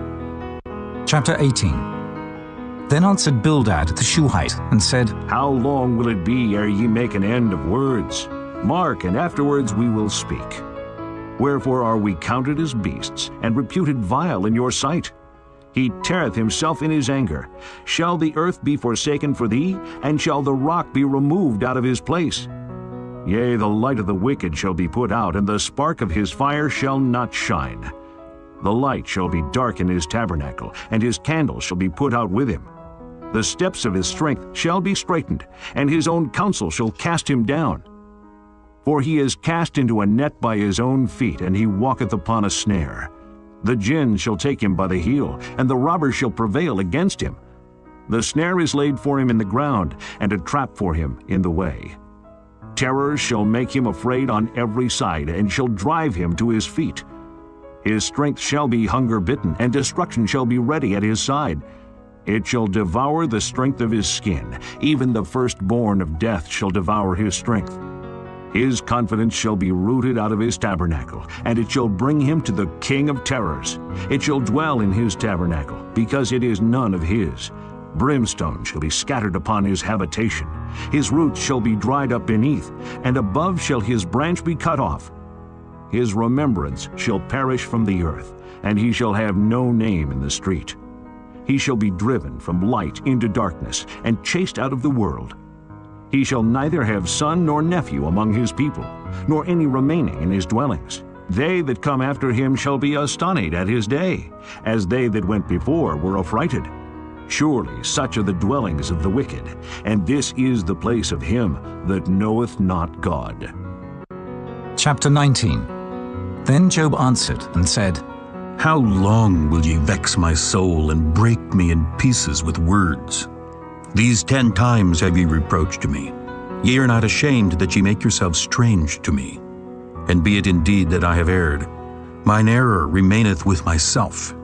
Speaker 1: Chapter 18. Then answered Bildad the Shuhite, and said,
Speaker 9: How long will it be ere ye make an end of words? Mark, and afterwards we will speak. Wherefore are we counted as beasts, and reputed vile in your sight? He teareth himself in his anger. Shall the earth be forsaken for thee, and shall the rock be removed out of his place? Yea, the light of the wicked shall be put out, and the spark of his fire shall not shine. The light shall be dark in his tabernacle, and his candle shall be put out with him. The steps of his strength shall be straightened, and his own counsel shall cast him down. For he is cast into a net by his own feet, and he walketh upon a snare. The gin shall take him by the heel, and the robber shall prevail against him. The snare is laid for him in the ground, and a trap for him in the way. Terrors shall make him afraid on every side, and shall drive him to his feet. His strength shall be hunger-bitten, and destruction shall be ready at his side. It shall devour the strength of his skin. Even the firstborn of death shall devour his strength. His confidence shall be rooted out of his tabernacle, and it shall bring him to the king of terrors. It shall dwell in his tabernacle, because it is none of his. Brimstone shall be scattered upon his habitation. His roots shall be dried up beneath, and above shall his branch be cut off. His remembrance shall perish from the earth, and he shall have no name in the street. He shall be driven from light into darkness, and chased out of the world. He shall neither have son nor nephew among his people, nor any remaining in his dwellings. They that come after him shall be astonished at his day, as they that went before were affrighted. Surely such are the dwellings of the wicked, and this is the place of him that knoweth not God.
Speaker 1: Chapter 19. Then Job answered and said,
Speaker 2: How long will ye vex my soul, and break me in pieces with words? These 10 times have ye reproached me. Ye are not ashamed that ye make yourselves strange to me. And be it indeed that I have erred, mine error remaineth with myself.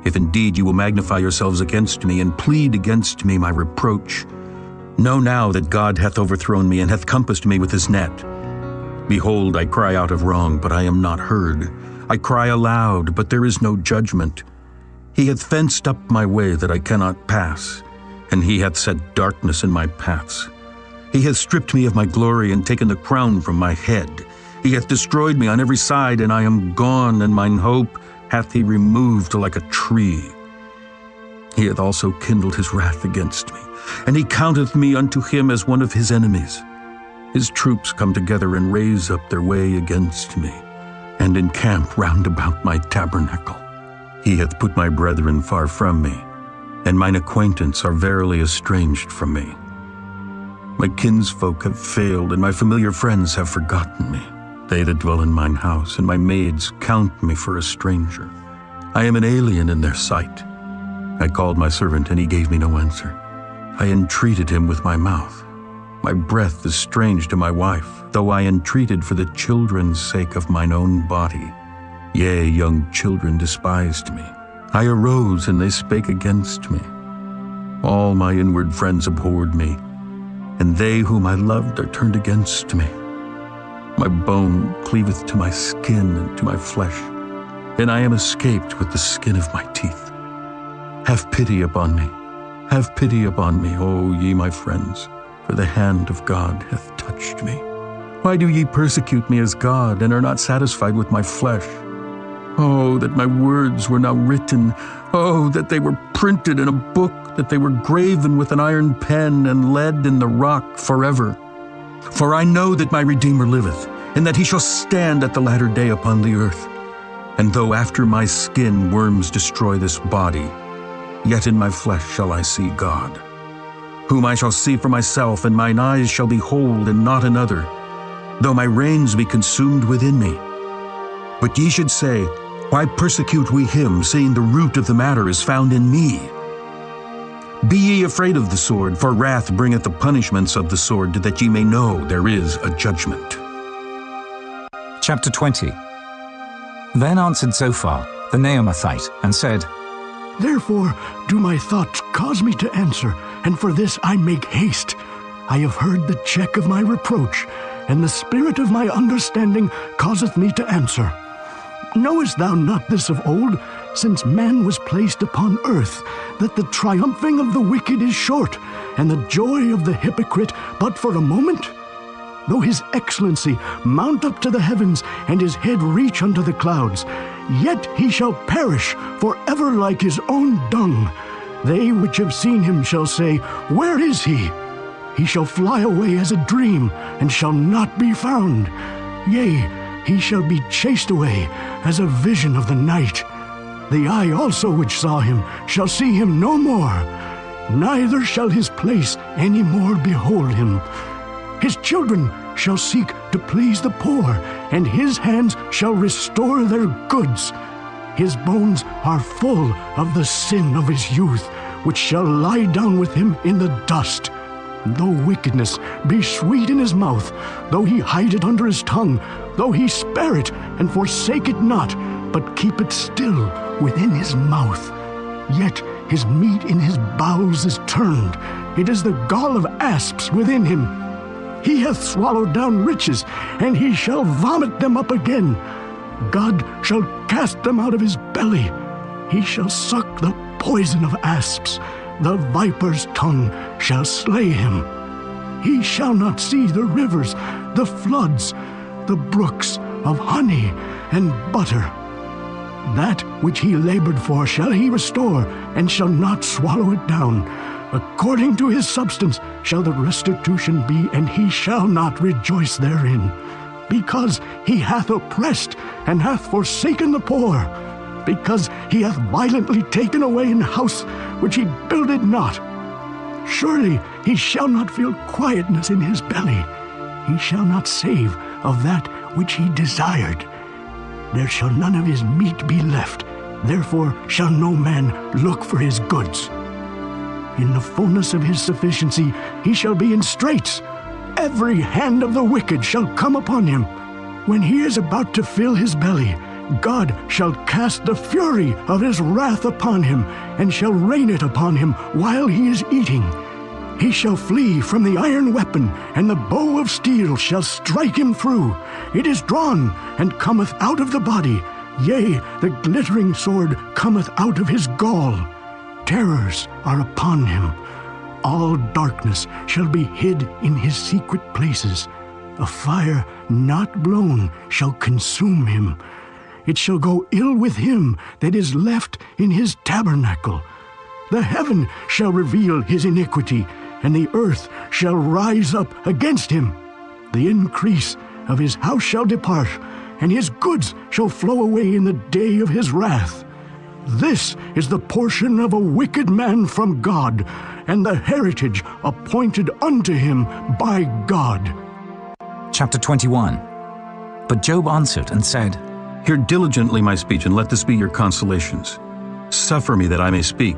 Speaker 2: If indeed you will magnify yourselves against me, and plead against me my reproach, know now that God hath overthrown me, and hath compassed me with his net. Behold, I cry out of wrong, but I am not heard. I cry aloud, but there is no judgment. He hath fenced up my way that I cannot pass. and he hath set darkness in my paths. He hath stripped me of my glory, and taken the crown from my head. He hath destroyed me on every side, and I am gone, and mine hope hath he removed like a tree. He hath also kindled his wrath against me, and he counteth me unto him as one of his enemies. His troops come together and raise up their way against me, and encamp round about my tabernacle. He hath put my brethren far from me, and mine acquaintance are verily estranged from me. My kinsfolk have failed, and my familiar friends have forgotten me. They that dwell in mine house, and my maids count me for a stranger. I am an alien in their sight. I called my servant, and he gave me no answer. I entreated him with my mouth. My breath is strange to my wife, though I entreated for the children's sake of mine own body. Yea, young children despised me. I arose, and they spake against me. All my inward friends abhorred me, and they whom I loved are turned against me. My bone cleaveth to my skin and to my flesh, and I am escaped with the skin of my teeth. Have pity upon me, have pity upon me, O ye my friends, for the hand of God hath touched me. Why do ye persecute me as God, and are not satisfied with my flesh? Oh, that my words were now written, oh, that they were printed in a book, that they were graven with an iron pen and lead in the rock forever. For I know that my Redeemer liveth, and that he shall stand at the latter day upon the earth. And though after my skin worms destroy this body, yet in my flesh shall I see God, whom I shall see for myself, and mine eyes shall behold, and not another, though my reins be consumed within me. But ye should say, why persecute we him, seeing the root of the matter is found in me? Be ye afraid of the sword, for wrath bringeth the punishments of the sword, that ye may know there is a judgment.
Speaker 1: Chapter 20. Then answered Zophar, the Naamathite, and said,
Speaker 5: Therefore do my thoughts cause me to answer, and for this I make haste. I have heard the check of my reproach, and the spirit of my understanding causeth me to answer. Knowest thou not this of old, since man was placed upon earth, that the triumphing of the wicked is short, and the joy of the hypocrite but for a moment? Though his excellency mount up to the heavens, and his head reach unto the clouds, yet he shall perish forever like his own dung. They which have seen him shall say, Where is he? He shall fly away as a dream, and shall not be found. Yea, he shall be chased away as a vision of the night. The eye also which saw him shall see him no more, neither shall his place any more behold him. His children shall seek to please the poor, and his hands shall restore their goods. His bones are full of the sin of his youth, which shall lie down with him in the dust. Though wickedness be sweet in his mouth, though he hide it under his tongue, though he spare it and forsake it not, but keep it still within his mouth, yet his meat in his bowels is turned. It is the gall of asps within him. He hath swallowed down riches, and he shall vomit them up again. God shall cast them out of his belly. He shall suck the poison of asps. The viper's tongue shall slay him. He shall not see the rivers, the floods, the brooks of honey and butter. That which he labored for shall he restore, and shall not swallow it down. According to his substance shall the restitution be, and he shall not rejoice therein. Because he hath oppressed, and hath forsaken the poor. Because he hath violently taken away an house which he builded not. Surely he shall not feel quietness in his belly. He shall not save of that which he desired. There shall none of his meat be left. Therefore shall no man look for his goods. In the fullness of his sufficiency he shall be in straits. Every hand of the wicked shall come upon him. When he is about to fill his belly, God shall cast the fury of his wrath upon him, and shall rain it upon him while he is eating. He shall flee from the iron weapon, and the bow of steel shall strike him through. It is drawn, and cometh out of the body. Yea, the glittering sword cometh out of his gall. Terrors are upon him. all darkness shall be hid in his secret places. A fire not blown shall consume him. It shall go ill with him that is left in his tabernacle. The heaven shall reveal his iniquity, and the earth shall rise up against him. The increase of his house shall depart, and his goods shall flow away in the day of his wrath. This is the portion of a wicked man from God, and the heritage appointed unto him by God.
Speaker 1: Chapter 21. But Job answered and said,
Speaker 2: Hear diligently my speech, and let this be your consolations. Suffer me that I may speak,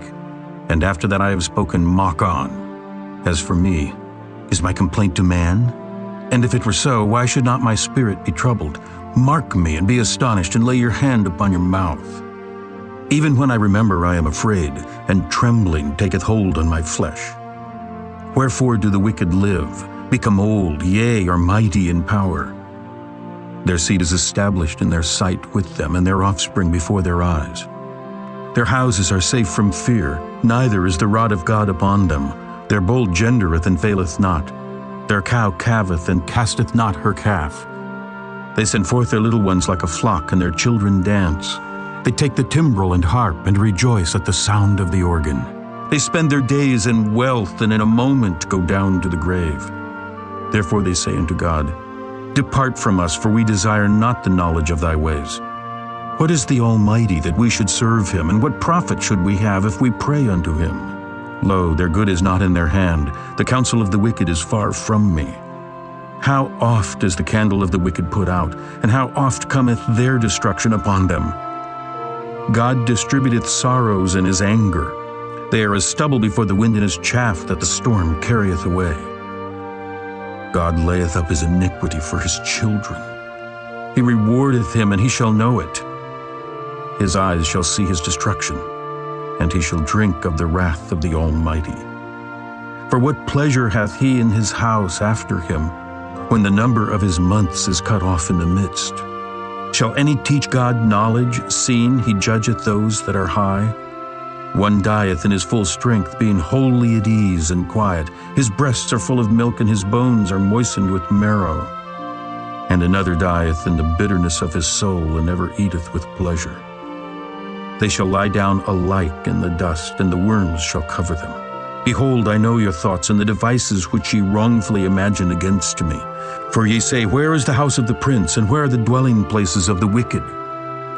Speaker 2: and after that I have spoken, mock on. As for me, is my complaint to man? And if it were so, why should not my spirit be troubled? Mark me, and be astonished, and lay your hand upon your mouth. Even when I remember, I am afraid, and trembling taketh hold on my flesh. Wherefore do the wicked live, become old, yea, are mighty in power? Their seed is established in their sight with them, and their offspring before their eyes. Their houses are safe from fear, neither is the rod of God upon them. Their bull gendereth and faileth not. Their cow calveth and casteth not her calf. They send forth their little ones like a flock, and their children dance. They take the timbrel and harp, and rejoice at the sound of the organ. They spend their days in wealth, and in a moment go down to the grave. Therefore they say unto God, Depart from us, for we desire not the knowledge of thy ways. What is the Almighty that we should serve him, and what profit should we have if we pray unto him? Lo, their good is not in their hand, the counsel of the wicked is far from me. How oft is the candle of the wicked put out, and how oft cometh their destruction upon them? God distributeth sorrows in his anger. They are as stubble before the wind, and as chaff that the storm carrieth away. God layeth up his iniquity for his children. He rewardeth him, and he shall know it. His eyes shall see his destruction, and he shall drink of the wrath of the Almighty. For what pleasure hath he in his house after him, when the number of his months is cut off in the midst? Shall any teach God knowledge, seeing he judgeth those that are high? One dieth in his full strength, being wholly at ease and quiet. His breasts are full of milk, and his bones are moistened with marrow. And another dieth in the bitterness of his soul, and never eateth with pleasure. They shall lie down alike in the dust, and the worms shall cover them. Behold, I know your thoughts, and the devices which ye wrongfully imagine against me. For ye say, Where is the house of the prince, and where are the dwelling places of the wicked?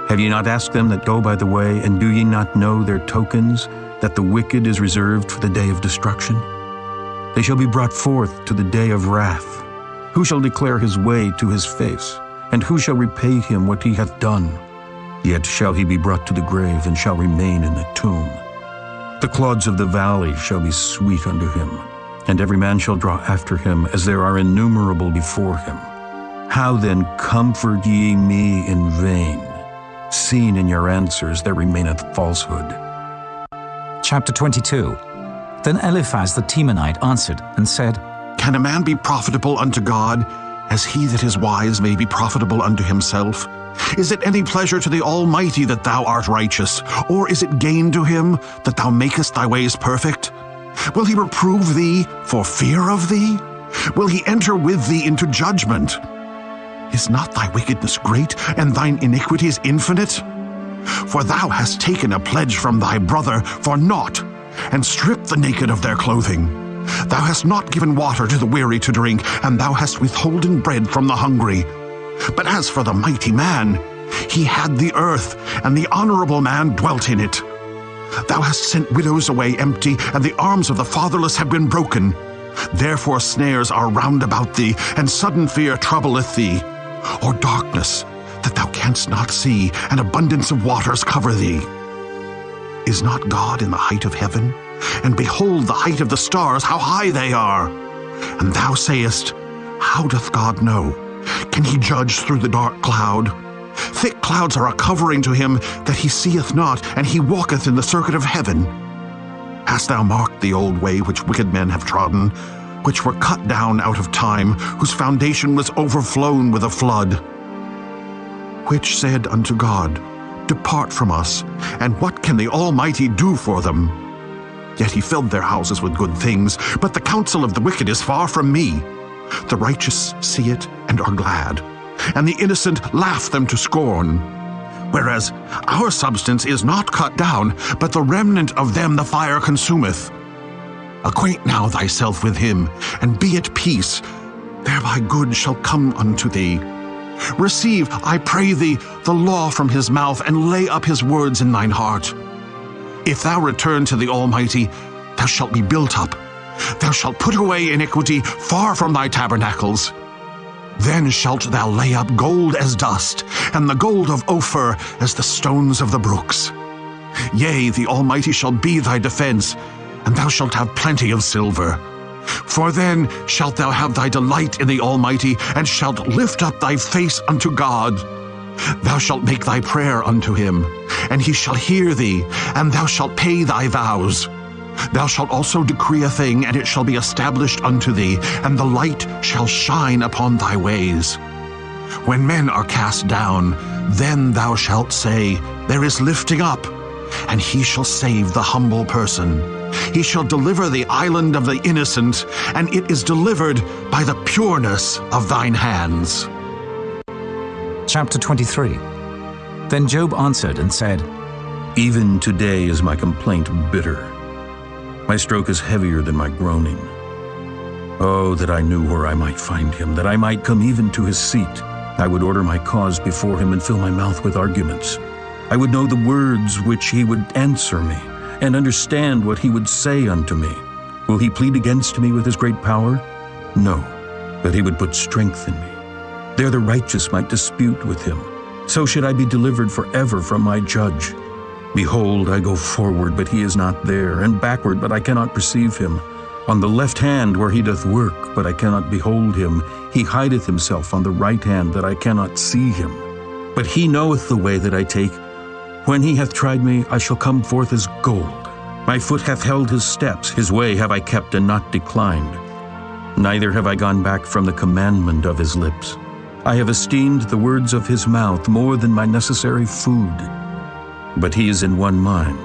Speaker 2: Have ye not asked them that go by the way, and do ye not know their tokens, that the wicked is reserved for the day of destruction? They shall be brought forth to the day of wrath. Who shall declare his way to his face? And who shall repay him what he hath done? Yet shall he be brought to the grave, and shall remain in the tomb. The clods of the valley shall be sweet unto him, and every man shall draw after him, as there are innumerable before him. How then comfort ye me in vain, seeing in your answers there remaineth falsehood?
Speaker 1: Chapter 22. Then Eliphaz the Temanite answered and said,
Speaker 7: Can a man be profitable unto God, as he that is wise may be profitable unto himself? Is it any pleasure to the Almighty that thou art righteous, or is it gain to him that thou makest thy ways perfect? Will he reprove thee for fear of thee? Will he enter with thee into judgment? Is not thy wickedness great, and thine iniquities infinite? For thou hast taken a pledge from thy brother for naught, and stripped the naked of their clothing. Thou hast not given water to the weary to drink, and thou hast withholden bread from the hungry. But as for the mighty man, he had the earth, and the honorable man dwelt in it. Thou hast sent widows away empty, and the arms of the fatherless have been broken. Therefore snares are round about thee, and sudden fear troubleth thee. Or darkness, that thou canst not see, and abundance of waters cover thee. Is not God in the height of heaven? And behold the height of the stars, how high they are! And thou sayest, How doth God know? Can he judge through the dark cloud? Thick clouds are a covering to him that he seeth not, and he walketh in the circuit of heaven. Hast thou marked the old way which wicked men have trodden, which were cut down out of time, whose foundation was overflown with a flood? Which said unto God, Depart from us, and what can the Almighty do for them? Yet he filled their houses with good things, but the counsel of the wicked is far from me. The righteous see it and are glad, and the innocent laugh them to scorn. Whereas our substance is not cut down, but the remnant of them the fire consumeth. Acquaint now thyself with him, and be at peace, thereby good shall come unto thee. Receive, I pray thee, the law from his mouth, and lay up his words in thine heart. If thou return to the Almighty, thou shalt be built up. Thou shalt put away iniquity far from thy tabernacles. Then shalt thou lay up gold as dust, and the gold of Ophir as the stones of the brooks. Yea, the Almighty shall be thy defense, and thou shalt have plenty of silver. For then shalt thou have thy delight in the Almighty, and shalt lift up thy face unto God. Thou shalt make thy prayer unto him, and he shall hear thee, and thou shalt pay thy vows. Thou shalt also decree a thing, and it shall be established unto thee, and the light shall shine upon thy ways. When men are cast down, then thou shalt say, There is lifting up, and he shall save the humble person. He shall deliver the island of the innocent, and it is delivered by the pureness of thine hands.
Speaker 1: Chapter 23. Then Job answered and said,
Speaker 2: Even today is my complaint bitter. My stroke is heavier than my groaning. Oh, that I knew where I might find him, that I might come even to his seat. I would order my cause before him and fill my mouth with arguments. I would know the words which he would answer me, and understand what he would say unto me. Will he plead against me with his great power? No, but he would put strength in me. There the righteous might dispute with him. So should I be delivered forever from my judge. Behold, I go forward, but he is not there, and backward, but I cannot perceive him. On the left hand where he doth work, but I cannot behold him. He hideth himself on the right hand, that I cannot see him. But he knoweth the way that I take. When he hath tried me, I shall come forth as gold. My foot hath held his steps, his way have I kept and not declined. Neither have I gone back from the commandment of his lips. I have esteemed the words of his mouth more than my necessary food. But he is in one mind,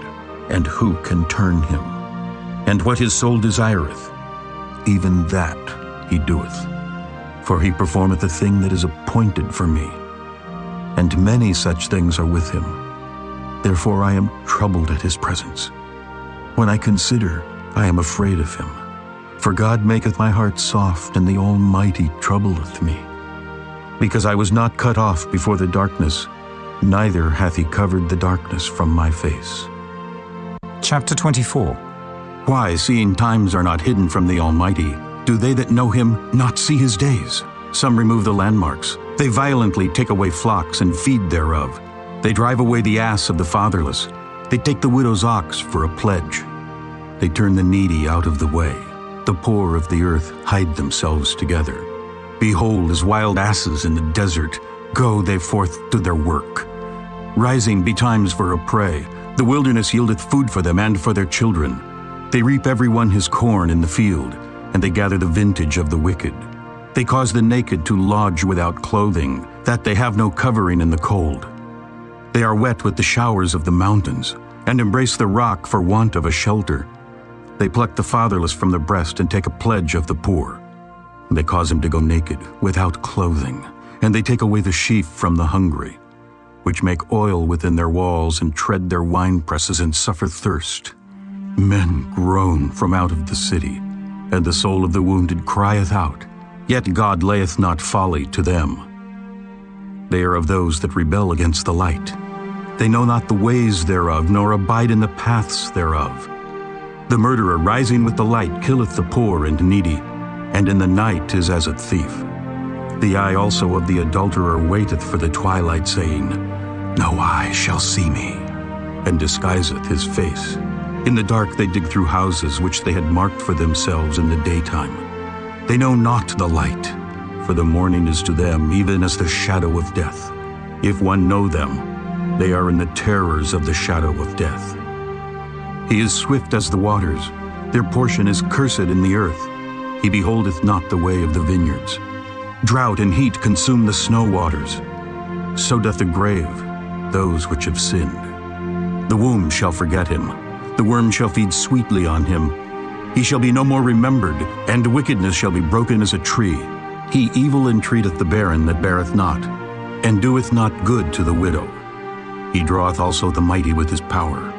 Speaker 2: and who can turn him? And what his soul desireth, even that he doeth. For he performeth a thing that is appointed for me, and many such things are with him. Therefore I am troubled at his presence. When I consider, I am afraid of him. For God maketh my heart soft, and the Almighty troubleth me. Because I was not cut off before the darkness, neither hath he covered the darkness from my face.
Speaker 1: Chapter 24.
Speaker 2: Why, seeing times are not hidden from the Almighty, do they that know him not see his days? Some remove the landmarks. They violently take away flocks and feed thereof. They drive away the ass of the fatherless. They take the widow's ox for a pledge. They turn the needy out of the way. The poor of the earth hide themselves together. Behold, as wild asses in the desert, go they forth to their work. Rising betimes for a prey, the wilderness yieldeth food for them and for their children. They reap every one his corn in the field, and they gather the vintage of the wicked. They cause the naked to lodge without clothing, that they have no covering in the cold. They are wet with the showers of the mountains, and embrace the rock for want of a shelter. They pluck the fatherless from the breast and take a pledge of the poor. They cause him to go naked, without clothing, and they take away the sheaf from the hungry, which make oil within their walls and tread their winepresses and suffer thirst. Men groan from out of the city, and the soul of the wounded crieth out, yet God layeth not folly to them. They are of those that rebel against the light. They know not the ways thereof, nor abide in the paths thereof. The murderer rising with the light killeth the poor and needy, and in the night is as a thief. The eye also of the adulterer waiteth for the twilight, saying, No eye shall see me, and disguiseth his face. In the dark they dig through houses which they had marked for themselves in the daytime. They know not the light, for the morning is to them even as the shadow of death. If one know them, they are in the terrors of the shadow of death. He is swift as the waters, their portion is cursed in the earth. He beholdeth not the way of the vineyards. Drought and heat consume the snow waters. So doth the grave those which have sinned. The womb shall forget him. The worm shall feed sweetly on him. He shall be no more remembered, and wickedness shall be broken as a tree. He evil entreateth the barren that beareth not, and doeth not good to the widow. He draweth also the mighty with his power.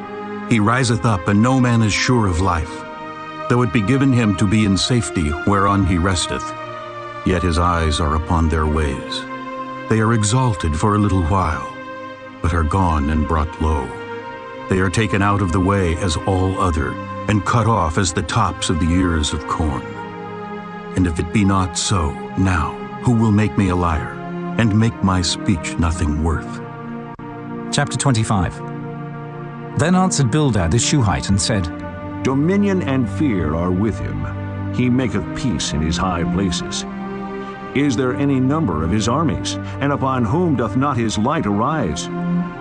Speaker 2: He riseth up, and no man is sure of life. Though it be given him to be in safety, whereon he resteth, yet his eyes are upon their ways. They are exalted for a little while, but are gone and brought low. They are taken out of the way as all other, and cut off as the tops of the ears of corn. And if it be not so, now, who will make me a liar, and make my speech nothing worth?
Speaker 1: Chapter 25. Then answered Bildad the Shuhite and said,
Speaker 9: Dominion and fear are with him. He maketh peace in his high places. Is there any number of his armies? And upon whom doth not his light arise?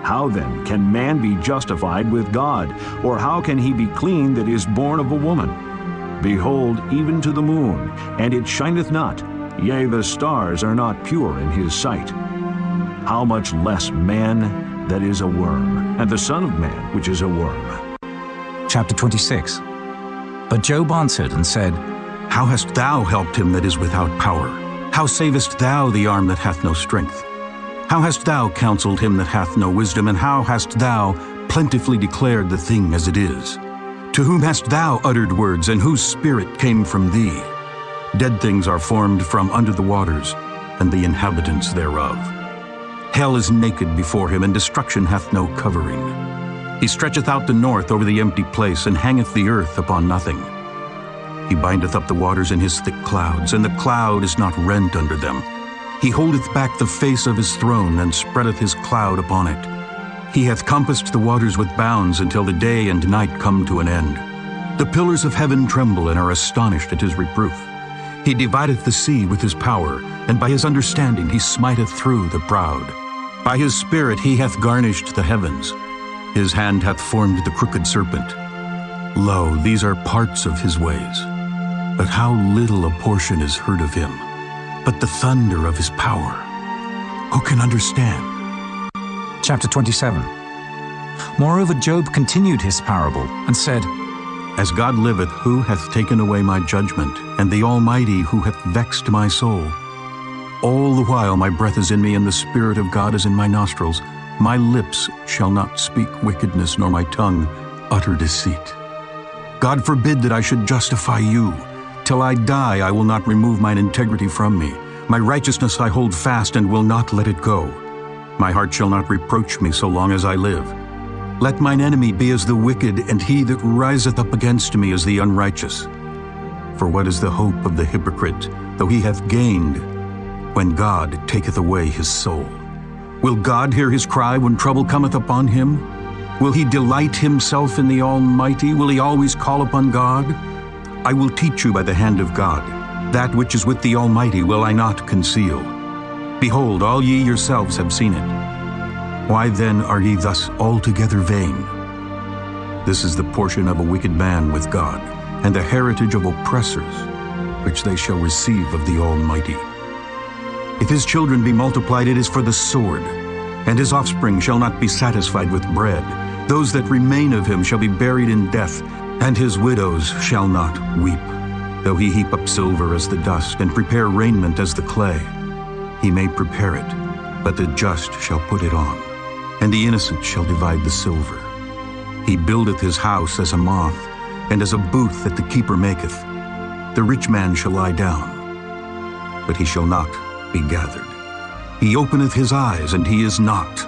Speaker 9: How then can man be justified with God? Or how can he be clean that is born of a woman? Behold, even to the moon, and it shineth not, yea, the stars are not pure in his sight. How much less man that is a worm, and the Son of Man which is a worm?
Speaker 1: Chapter 26. But Job answered and said,
Speaker 2: How hast thou helped him that is without power? How savest thou the arm that hath no strength? How hast thou counseled him that hath no wisdom, and how hast thou plentifully declared the thing as it is? To whom hast thou uttered words, and whose spirit came from thee? Dead things are formed from under the waters, and the inhabitants thereof. Hell is naked before him, and destruction hath no covering. He stretcheth out the north over the empty place, and hangeth the earth upon nothing. He bindeth up the waters in his thick clouds, and the cloud is not rent under them. He holdeth back the face of his throne, and spreadeth his cloud upon it. He hath compassed the waters with bounds until the day and night come to an end. The pillars of heaven tremble and are astonished at his reproof. He divideth the sea with his power, and by his understanding he smiteth through the proud. By his spirit he hath garnished the heavens. His hand hath formed the crooked serpent. Lo, these are parts of his ways. But how little a portion is heard of him. But the thunder of his power, who can understand?
Speaker 1: Chapter 27. Moreover Job continued his parable, and said,
Speaker 2: As God liveth, who hath taken away my judgment, and the Almighty who hath vexed my soul? All the while my breath is in me, and the Spirit of God is in my nostrils. My lips shall not speak wickedness, nor my tongue utter deceit. God forbid that I should justify you. Till I die, I will not remove mine integrity from me. My righteousness I hold fast and will not let it go. My heart shall not reproach me so long as I live. Let mine enemy be as the wicked, and he that riseth up against me as the unrighteous. For what is the hope of the hypocrite, though he hath gained, when God taketh away his soul? Will God hear his cry when trouble cometh upon him? Will he delight himself in the Almighty? Will he always call upon God? I will teach you by the hand of God. That which is with the Almighty will I not conceal. Behold, all ye yourselves have seen it. Why then are ye thus altogether vain? This is the portion of a wicked man with God, and the heritage of oppressors, which they shall receive of the Almighty. If his children be multiplied, it is for the sword, and his offspring shall not be satisfied with bread. Those that remain of him shall be buried in death, and his widows shall not weep. Though he heap up silver as the dust, and prepare raiment as the clay, he may prepare it, but the just shall put it on, and the innocent shall divide the silver. He buildeth his house as a moth, and as a booth that the keeper maketh. The rich man shall lie down, but he shall not be gathered. He openeth his eyes, and he is not.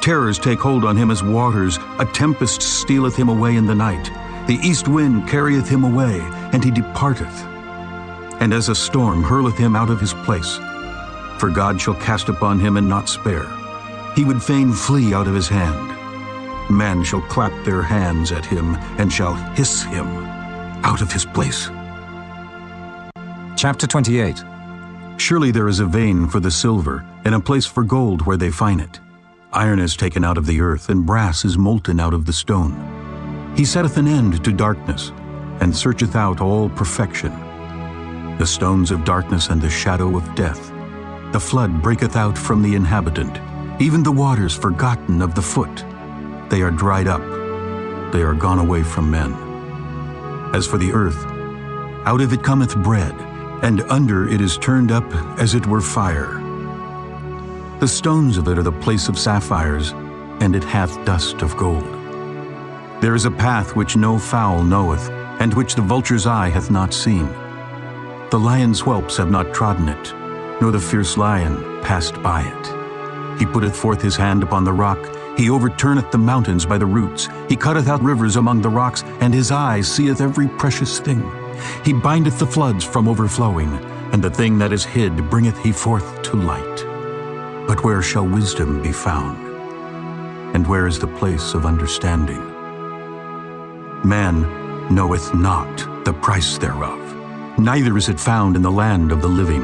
Speaker 2: Terrors take hold on him as waters. A tempest stealeth him away in the night. The east wind carrieth him away, and he departeth. And as a storm hurleth him out of his place. For God shall cast upon him and not spare. He would fain flee out of his hand. Men shall clap their hands at him, and shall hiss him out of his place.
Speaker 1: Chapter 28.
Speaker 2: Surely there is a vein for the silver, and a place for gold where they find it. Iron is taken out of the earth, and brass is molten out of the stone. He setteth an end to darkness, and searcheth out all perfection. The stones of darkness and the shadow of death. The flood breaketh out from the inhabitant, even the waters forgotten of the foot. They are dried up. they are gone away from men. As for the earth, out of it cometh bread, and under it is turned up as it were fire. The stones of it are the place of sapphires, and it hath dust of gold. There is a path which no fowl knoweth, and which the vulture's eye hath not seen. The lion's whelps have not trodden it, nor the fierce lion passed by it. He putteth forth his hand upon the rock, he overturneth the mountains by the roots. He cutteth out rivers among the rocks, and his eye seeth every precious thing. He bindeth the floods from overflowing, and the thing that is hid bringeth he forth to light. But where shall wisdom be found? And where is the place of understanding? Man knoweth not the price thereof, neither is it found in the land of the living.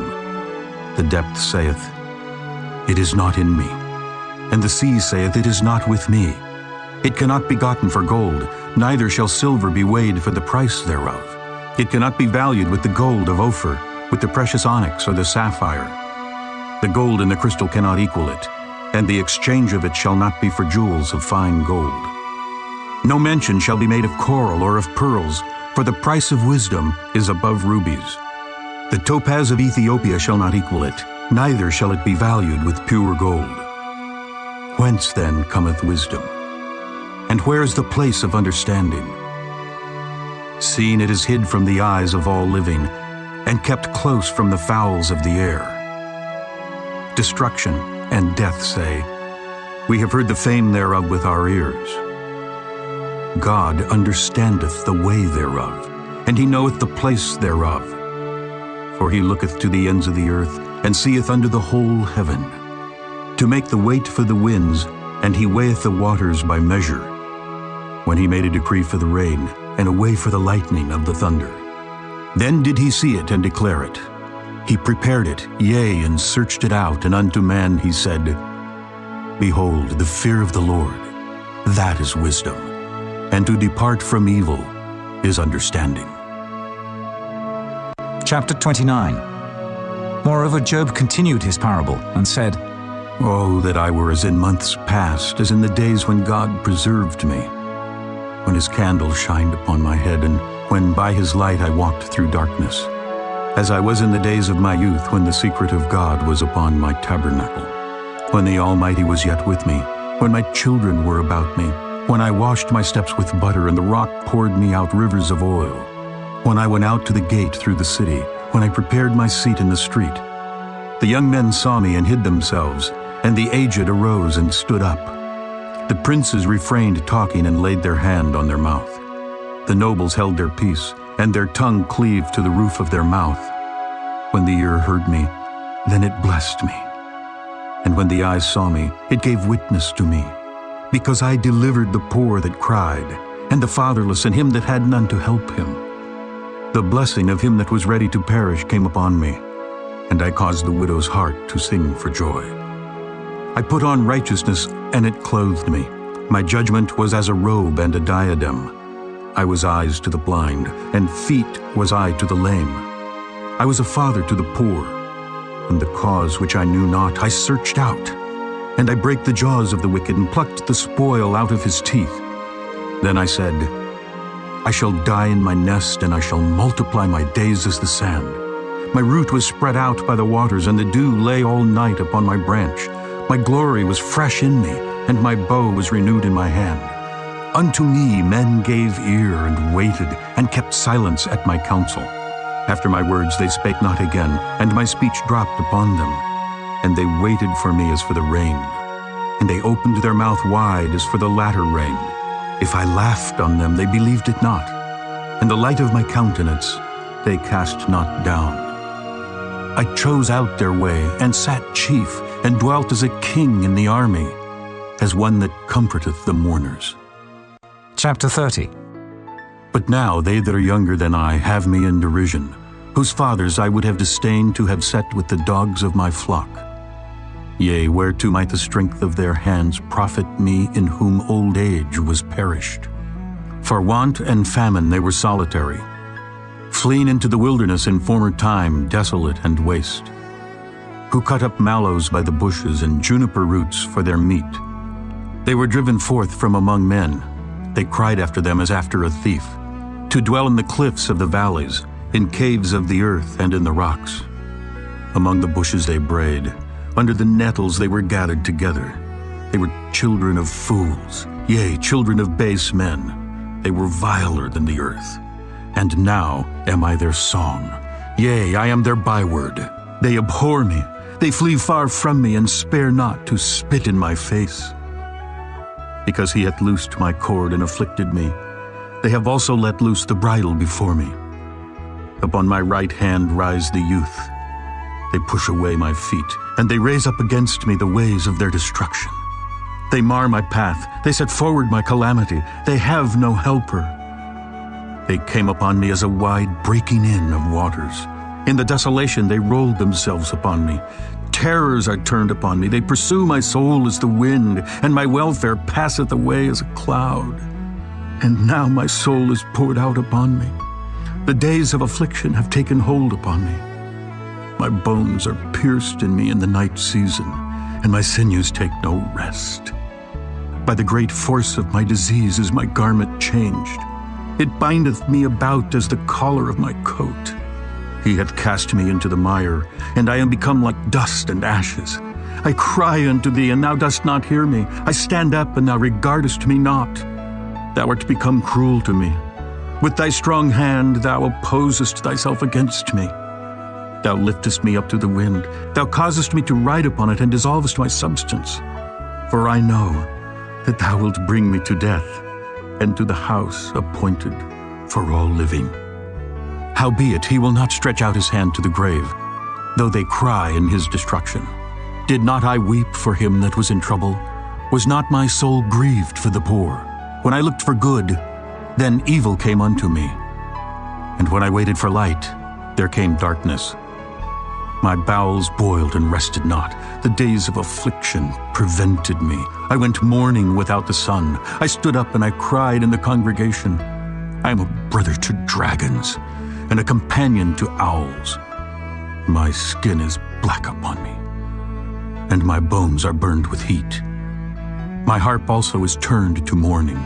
Speaker 2: The depth saith, It is not in me. And the sea saith, It is not with me. It cannot be gotten for gold, neither shall silver be weighed for the price thereof. It cannot be valued with the gold of Ophir, with the precious onyx or the sapphire. The gold and the crystal cannot equal it, and the exchange of it shall not be for jewels of fine gold. No mention shall be made of coral or of pearls, for the price of wisdom is above rubies. The topaz of Ethiopia shall not equal it, neither shall it be valued with pure gold. Whence then cometh wisdom? And where is the place of understanding? Seeing it is hid from the eyes of all living, and kept close from the fowls of the air. Destruction and death say, We have heard the fame thereof with our ears. God understandeth the way thereof, and he knoweth the place thereof. For he looketh to the ends of the earth, and seeth under the whole heaven, to make the weight for the winds, and he weigheth the waters by measure, when he made a decree for the rain, and a way for the lightning of the thunder. Then did he see it and declare it. He prepared it, yea, and searched it out, and unto man he said, Behold, the fear of the Lord, that is wisdom, and to depart from evil is understanding.
Speaker 1: Chapter 29. Moreover, Job continued his parable and said,
Speaker 2: Oh, that I were as in months past, as in the days when God preserved me, when his candle shined upon my head, and when by his light I walked through darkness, as I was in the days of my youth, when the secret of God was upon my tabernacle, when the Almighty was yet with me, when my children were about me, when I washed my steps with butter, and the rock poured me out rivers of oil, when I went out to the gate through the city, when I prepared my seat in the street. The young men saw me and hid themselves, and the aged arose and stood up. The princes refrained talking and laid their hand on their mouth. The nobles held their peace, and their tongue cleaved to the roof of their mouth. When the ear heard me, then it blessed me. And when the eye saw me, it gave witness to me, because I delivered the poor that cried, and the fatherless, and him that had none to help him. The blessing of him that was ready to perish came upon me, and I caused the widow's heart to sing for joy. I put on righteousness, and it clothed me. My judgment was as a robe and a diadem. I was eyes to the blind, and feet was I to the lame. I was a father to the poor, and the cause which I knew not I searched out. And I brake the jaws of the wicked, and plucked the spoil out of his teeth. Then I said, I shall die in my nest, and I shall multiply my days as the sand. My root was spread out by the waters, and the dew lay all night upon my branch. My glory was fresh in me, and my bow was renewed in my hand. Unto me men gave ear, and waited, and kept silence at my counsel. After my words they spake not again, and my speech dropped upon them. And they waited for me as for the rain, and they opened their mouth wide as for the latter rain. If I laughed on them, they believed it not, and the light of my countenance they cast not down. I chose out their way, and sat chief, and dwelt as a king in the army, as one that comforteth the mourners.
Speaker 1: Chapter 30.
Speaker 2: But now they that are younger than I have me in derision, whose fathers I would have disdained to have set with the dogs of my flock. Yea, whereto might the strength of their hands profit me, in whom old age was perished? For want and famine they were solitary, fleeing into the wilderness in former time, desolate and waste, who cut up mallows by the bushes, and juniper roots for their meat. They were driven forth from among men. They cried after them as after a thief, to dwell in the cliffs of the valleys, in caves of the earth and in the rocks. Among the bushes they brayed, under the nettles they were gathered together. They were children of fools, yea, children of base men. They were viler than the earth. And now am I their song. Yea, I am their byword. They abhor me. They flee far from me, and spare not to spit in my face. Because he hath loosed my cord and afflicted me, they have also let loose the bridle before me. Upon my right hand rise the youth. They push away my feet, and they raise up against me the ways of their destruction. They mar my path. They set forward my calamity. They have no helper. They came upon me as a wide breaking in of waters. In the desolation they rolled themselves upon me. Terrors are turned upon me. They pursue my soul as the wind, and my welfare passeth away as a cloud. And now my soul is poured out upon me. The days of affliction have taken hold upon me. My bones are pierced in me in the night season, and my sinews take no rest. By the great force of my disease is my garment changed. It bindeth me about as the collar of my coat. He hath cast me into the mire, and I am become like dust and ashes. I cry unto thee, and thou dost not hear me. I stand up, and thou regardest me not. Thou art become cruel to me. With thy strong hand thou opposest thyself against me. Thou liftest me up to the wind. Thou causest me to ride upon it, and dissolvest my substance. For I know that thou wilt bring me to death, and to the house appointed for all living. Howbeit he will not stretch out his hand to the grave, though they cry in his destruction. Did not I weep for him that was in trouble? Was not my soul grieved for the poor? When I looked for good, then evil came unto me. And when I waited for light, there came darkness. My bowels boiled and rested not. The days of affliction prevented me. I went mourning without the sun. I stood up and I cried in the congregation. I am a brother to dragons, and a companion to owls. My skin is black upon me, and my bones are burned with heat. My harp also is turned to mourning,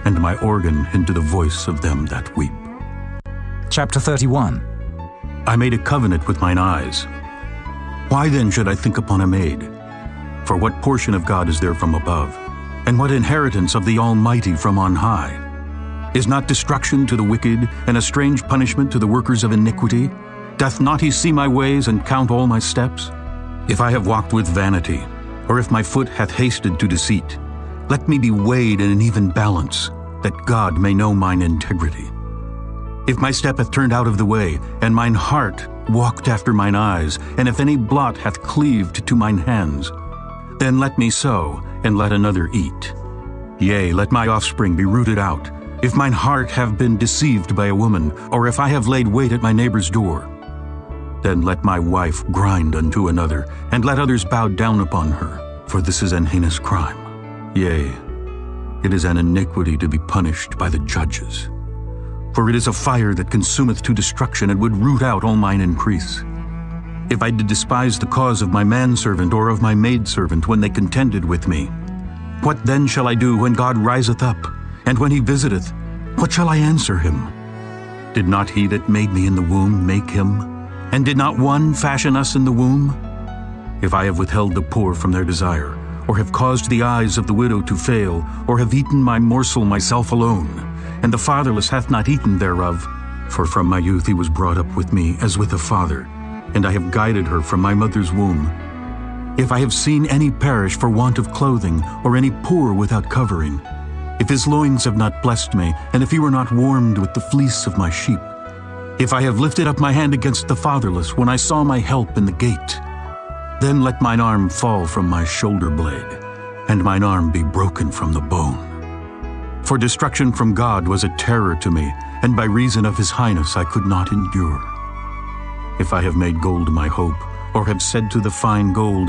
Speaker 2: and my organ into the voice of them that weep.
Speaker 1: Chapter 31.
Speaker 2: I made a covenant with mine eyes. Why then should I think upon a maid? For what portion of God is there from above? And what inheritance of the Almighty from on high? Is not destruction to the wicked, and a strange punishment to the workers of iniquity? Doth not he see my ways, and count all my steps? If I have walked with vanity, or if my foot hath hasted to deceit, let me be weighed in an even balance, that God may know mine integrity. If my step hath turned out of the way, and mine heart walked after mine eyes, and if any blot hath cleaved to mine hands, then let me sow, and let another eat. Yea, let my offspring be rooted out. If mine heart have been deceived by a woman, or if I have laid wait at my neighbor's door, then let my wife grind unto another, and let others bow down upon her, for this is an heinous crime. Yea, it is an iniquity to be punished by the judges. For it is a fire that consumeth to destruction, and would root out all mine increase. If I did despise the cause of my manservant or of my maidservant when they contended with me, what then shall I do when God riseth up? And when he visiteth, what shall I answer him? Did not he that made me in the womb make him? And did not one fashion us in the womb? If I have withheld the poor from their desire, or have caused the eyes of the widow to fail, or have eaten my morsel myself alone, and the fatherless hath not eaten thereof, for from my youth he was brought up with me as with a father, and I have guided her from my mother's womb. If I have seen any perish for want of clothing, or any poor without covering, if his loins have not blessed me, and if he were not warmed with the fleece of my sheep, if I have lifted up my hand against the fatherless when I saw my help in the gate, then let mine arm fall from my shoulder blade, and mine arm be broken from the bone. For destruction from God was a terror to me, and by reason of his highness I could not endure. If I have made gold my hope, or have said to the fine gold,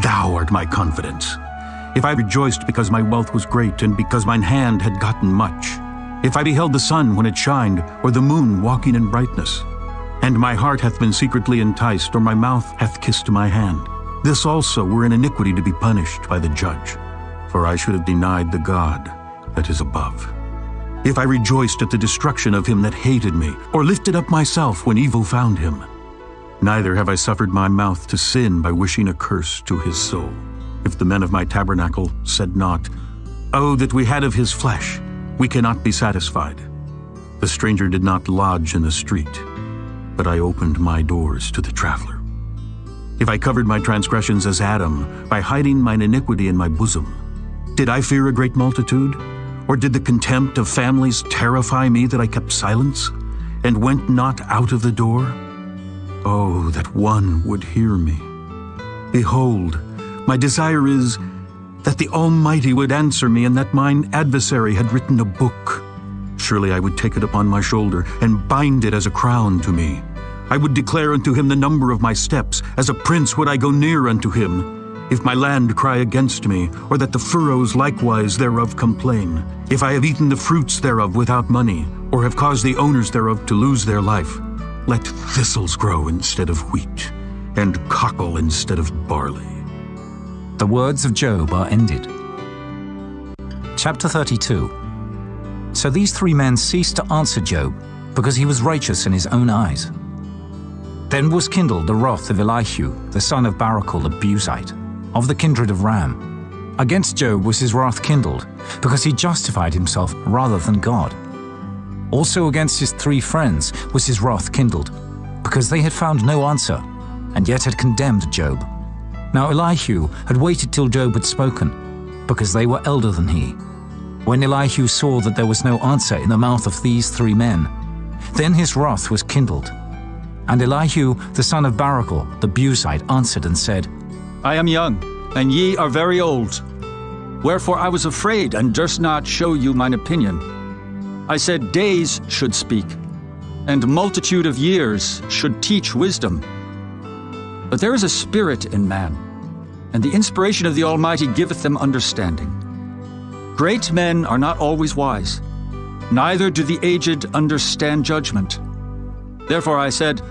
Speaker 2: Thou art my confidence. If I rejoiced because my wealth was great, and because mine hand had gotten much, if I beheld the sun when it shined, or the moon walking in brightness, and my heart hath been secretly enticed, or my mouth hath kissed my hand, this also were an iniquity to be punished by the judge. For I should have denied the God that is above. If I rejoiced at the destruction of him that hated me, or lifted up myself when evil found him. Neither have I suffered my mouth to sin by wishing a curse to his soul. If the men of my tabernacle said not, "Oh, that we had of his flesh, we cannot be satisfied." The stranger did not lodge in the street, but I opened my doors to the traveler. If I covered my transgressions as Adam, by hiding mine iniquity in my bosom, did I fear a great multitude? Or did the contempt of families terrify me that I kept silence, and went not out of the door? Oh, that one would hear me. Behold, my desire is that the Almighty would answer me, and that mine adversary had written a book. Surely I would take it upon my shoulder, and bind it as a crown to me. I would declare unto him the number of my steps. As a prince would I go near unto him. If my land cry against me, or that the furrows likewise thereof complain, if I have eaten the fruits thereof without money, or have caused the owners thereof to lose their life, let thistles grow instead of wheat, and cockle instead of barley.
Speaker 1: The words of Job are ended. Chapter 32. So these three men ceased to answer Job, because he was righteous in his own eyes. Then was kindled the wrath of Elihu, the son of Barachel the Buzite, of the kindred of Ram. Against Job was his wrath kindled, because he justified himself rather than God. Also against his three friends was his wrath kindled, because they had found no answer, and yet had condemned Job. Now Elihu had waited till Job had spoken, because they were elder than he. When Elihu saw that there was no answer in the mouth of these three men, then his wrath was kindled. And Elihu, the son of Barachel, the Buzite, answered and said,
Speaker 10: I am young, and ye are very old. Wherefore I was afraid, and durst not show you mine opinion. I said days should speak, and multitude of years should teach wisdom. But there is a spirit in man, and the inspiration of the Almighty giveth them understanding. Great men are not always wise, neither do the aged understand judgment. Therefore I said,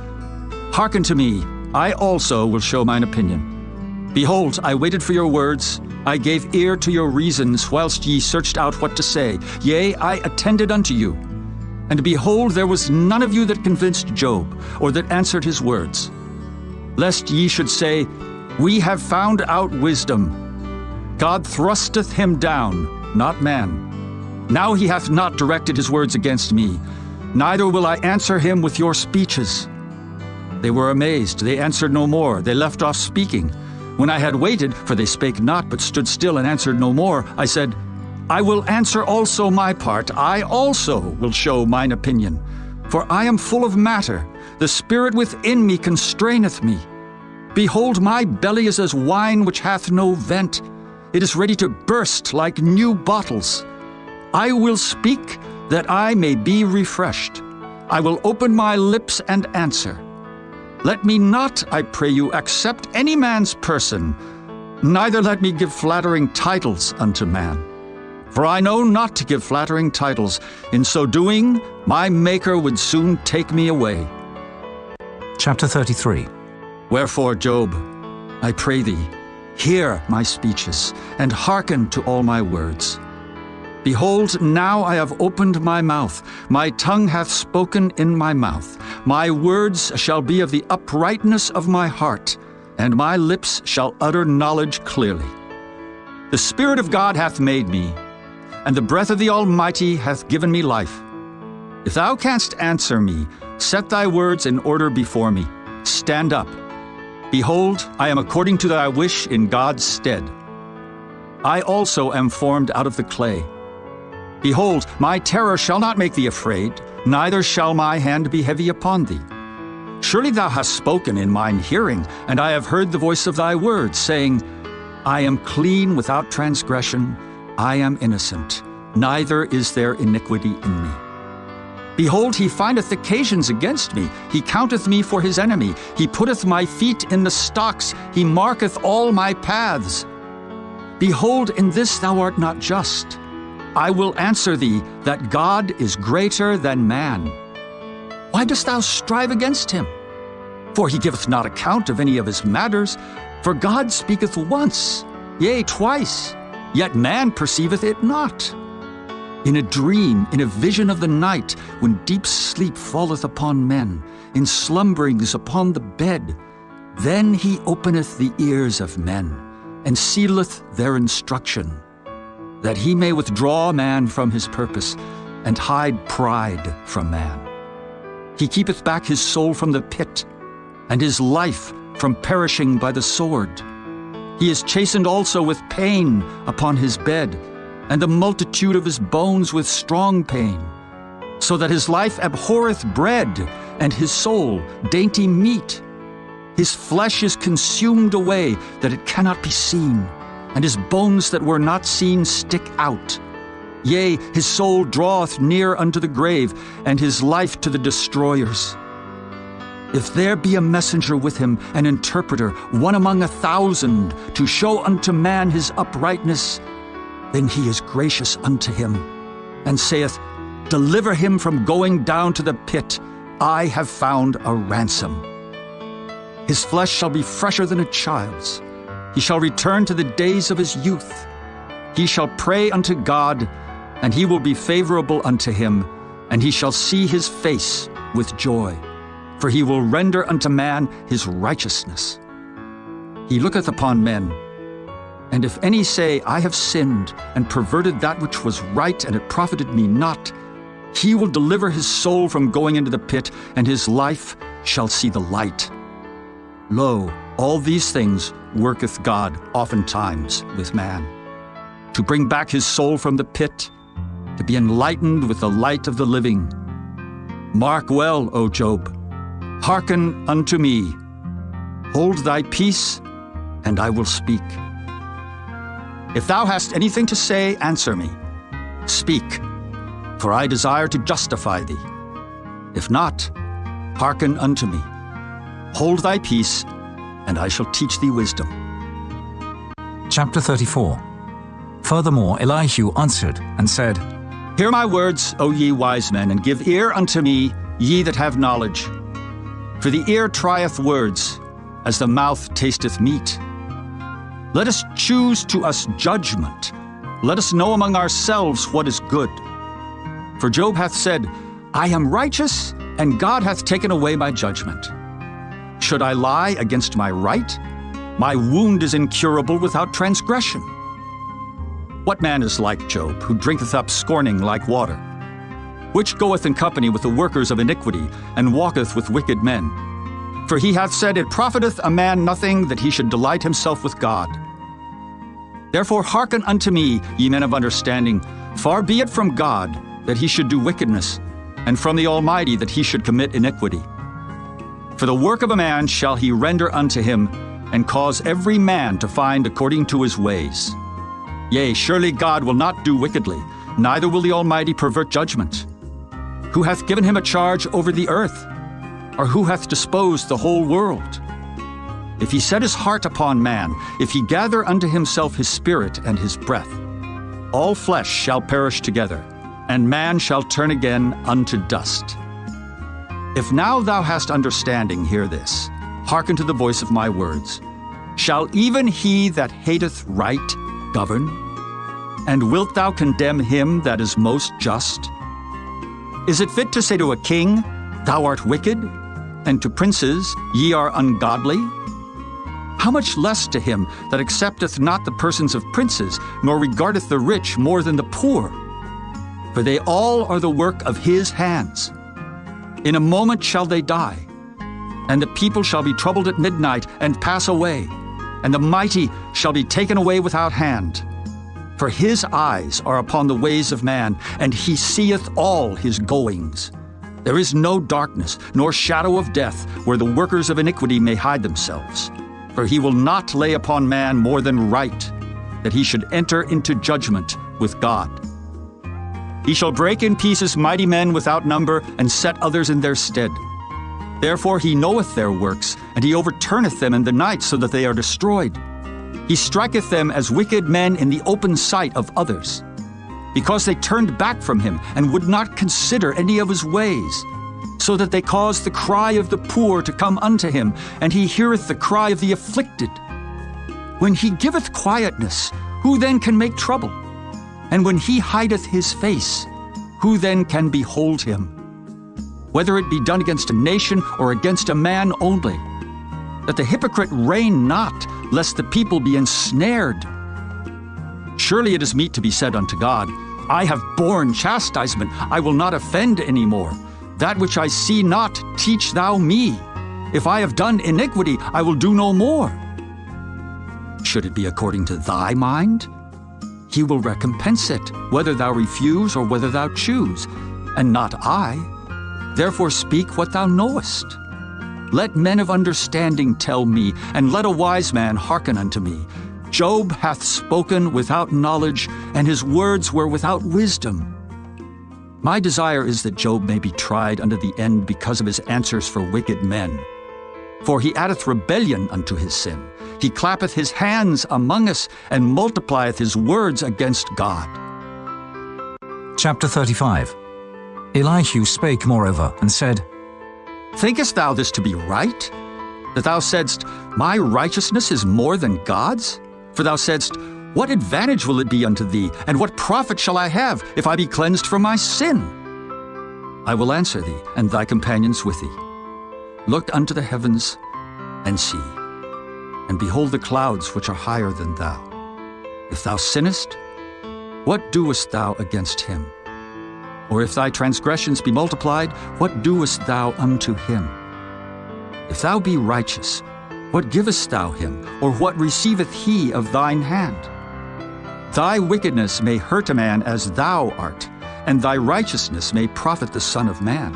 Speaker 10: Hearken to me, I also will show mine opinion. Behold, I waited for your words, I gave ear to your reasons, whilst ye searched out what to say. Yea, I attended unto you. And behold, there was none of you that convinced Job, or that answered his words. Lest ye should say, We have found out wisdom. God thrusteth him down, not man. Now he hath not directed his words against me, neither will I answer him with your speeches. They were amazed, they answered no more, they left off speaking. When I had waited, for they spake not, but stood still and answered no more, I said, I will answer also my part, I also will show mine opinion. For I am full of matter, the spirit within me constraineth me. Behold, my belly is as wine which hath no vent. It is ready to burst like new bottles. I will speak, that I may be refreshed. I will open my lips and answer. Let me not, I pray you, accept any man's person, neither let me give flattering titles unto man. For I know not to give flattering titles. In so doing, my Maker would soon take me away.
Speaker 1: Chapter 33.
Speaker 10: Wherefore, Job, I pray thee, hear my speeches, and hearken to all my words. Behold, now I have opened my mouth, my tongue hath spoken in my mouth. My words shall be of the uprightness of my heart, and my lips shall utter knowledge clearly. The Spirit of God hath made me, and the breath of the Almighty hath given me life. If thou canst answer me, set thy words in order before me. Stand up. Behold, I am according to thy wish in God's stead. I also am formed out of the clay. Behold, my terror shall not make thee afraid, neither shall my hand be heavy upon thee. Surely thou hast spoken in mine hearing, and I have heard the voice of thy words, saying, I am clean without transgression, I am innocent, neither is there iniquity in me. Behold, he findeth occasions against me, he counteth me for his enemy, he putteth my feet in the stocks, he marketh all my paths. Behold, in this thou art not just. I will answer thee that God is greater than man. Why dost thou strive against him? For he giveth not account of any of his matters. For God speaketh once, yea, twice, yet man perceiveth it not. In a dream, in a vision of the night, when deep sleep falleth upon men, in slumberings upon the bed, then he openeth the ears of men, and sealeth their instruction, that he may withdraw man from his purpose, and hide pride from man. He keepeth back his soul from the pit, and his life from perishing by the sword. He is chastened also with pain upon his bed, and the multitude of his bones with strong pain, so that his life abhorreth bread, and his soul dainty meat. His flesh is consumed away, that it cannot be seen, and his bones that were not seen stick out. Yea, his soul draweth near unto the grave, and his life to the destroyers. If there be a messenger with him, an interpreter, one among 1,000, to show unto man his uprightness, then he is gracious unto him, and saith, Deliver him from going down to the pit. I have found a ransom. His flesh shall be fresher than a child's. He shall return to the days of his youth. He shall pray unto God, and he will be favorable unto him, and he shall see his face with joy. For he will render unto man his righteousness. He looketh upon men, and if any say, I have sinned, and perverted that which was right, and it profited me not, he will deliver his soul from going into the pit, and his life shall see the light. Lo, all these things worketh God oftentimes with man, to bring back his soul from the pit, to be enlightened with the light of the living. Mark well, O Job, hearken unto me. Hold thy peace, and I will speak. If thou hast anything to say, answer me. Speak, for I desire to justify thee. If not, hearken unto me. Hold thy peace, and I shall teach thee wisdom.
Speaker 1: Chapter 34. Furthermore, Elihu answered and said,
Speaker 10: Hear my words, O ye wise men, and give ear unto me, ye that have knowledge. For the ear trieth words, as the mouth tasteth meat. Let us choose to us judgment. Let us know among ourselves what is good. For Job hath said, I am righteous, and God hath taken away my judgment. Should I lie against my right? My wound is incurable without transgression. What man is like Job, who drinketh up scorning like water? Which goeth in company with the workers of iniquity, and walketh with wicked men? For he hath said, It profiteth a man nothing that he should delight himself with God. Therefore hearken unto me, ye men of understanding. Far be it from God that he should do wickedness, and from the Almighty that he should commit iniquity. For the work of a man shall he render unto him, and cause every man to find according to his ways. Yea, surely God will not do wickedly, neither will the Almighty pervert judgment. Who hath given him a charge over the earth? Or who hath disposed the whole world? If he set his heart upon man, if he gather unto himself his spirit and his breath, all flesh shall perish together, and man shall turn again unto dust. If now thou hast understanding, hear this. Hearken to the voice of my words. Shall even he that hateth right govern? And wilt thou condemn him that is most just? Is it fit to say to a king, Thou art wicked, and to princes, Ye are ungodly? How much less to him that accepteth not the persons of princes, nor regardeth the rich more than the poor? For they all are the work of his hands. In a moment shall they die, and the people shall be troubled at midnight and pass away, and the mighty shall be taken away without hand. For his eyes are upon the ways of man, and he seeth all his goings. There is no darkness, nor shadow of death, where the workers of iniquity may hide themselves. For he will not lay upon man more than right, that he should enter into judgment with God. He shall break in pieces mighty men without number, and set others in their stead. Therefore he knoweth their works, and he overturneth them in the night, so that they are destroyed. He striketh them as wicked men in the open sight of others, because they turned back from him, and would not consider any of his ways, so that they caused the cry of the poor to come unto him, and he heareth the cry of the afflicted. When he giveth quietness, who then can make trouble? And when he hideth his face, who then can behold him? Whether it be done against a nation or against a man only, that the hypocrite reign not, lest the people be ensnared. Surely it is meet to be said unto God, I have borne chastisement, I will not offend any more. That which I see not, teach thou me. If I have done iniquity, I will do no more. Should it be according to thy mind? He will recompense it, whether thou refuse or whether thou choose, and not I. Therefore speak what thou knowest. Let men of understanding tell me, and let a wise man hearken unto me. Job hath spoken without knowledge, and his words were without wisdom. My desire is that Job may be tried unto the end because of his answers for wicked men. For he addeth rebellion unto his sin. He clappeth his hands among us, and multiplieth his words against God.
Speaker 1: Chapter 35. Elihu spake moreover, and said,
Speaker 10: Thinkest thou this to be right? That thou saidst, My righteousness is more than God's? For thou saidst, What advantage will it be unto thee, and what profit shall I have, if I be cleansed from my sin? I will answer thee, and thy companions with thee. Look unto the heavens, and see, and behold the clouds which are higher than thou. If thou sinnest, what doest thou against him? Or if thy transgressions be multiplied, what doest thou unto him? If thou be righteous, what givest thou him, or what receiveth he of thine hand? Thy wickedness may hurt a man as thou art, and thy righteousness may profit the Son of Man.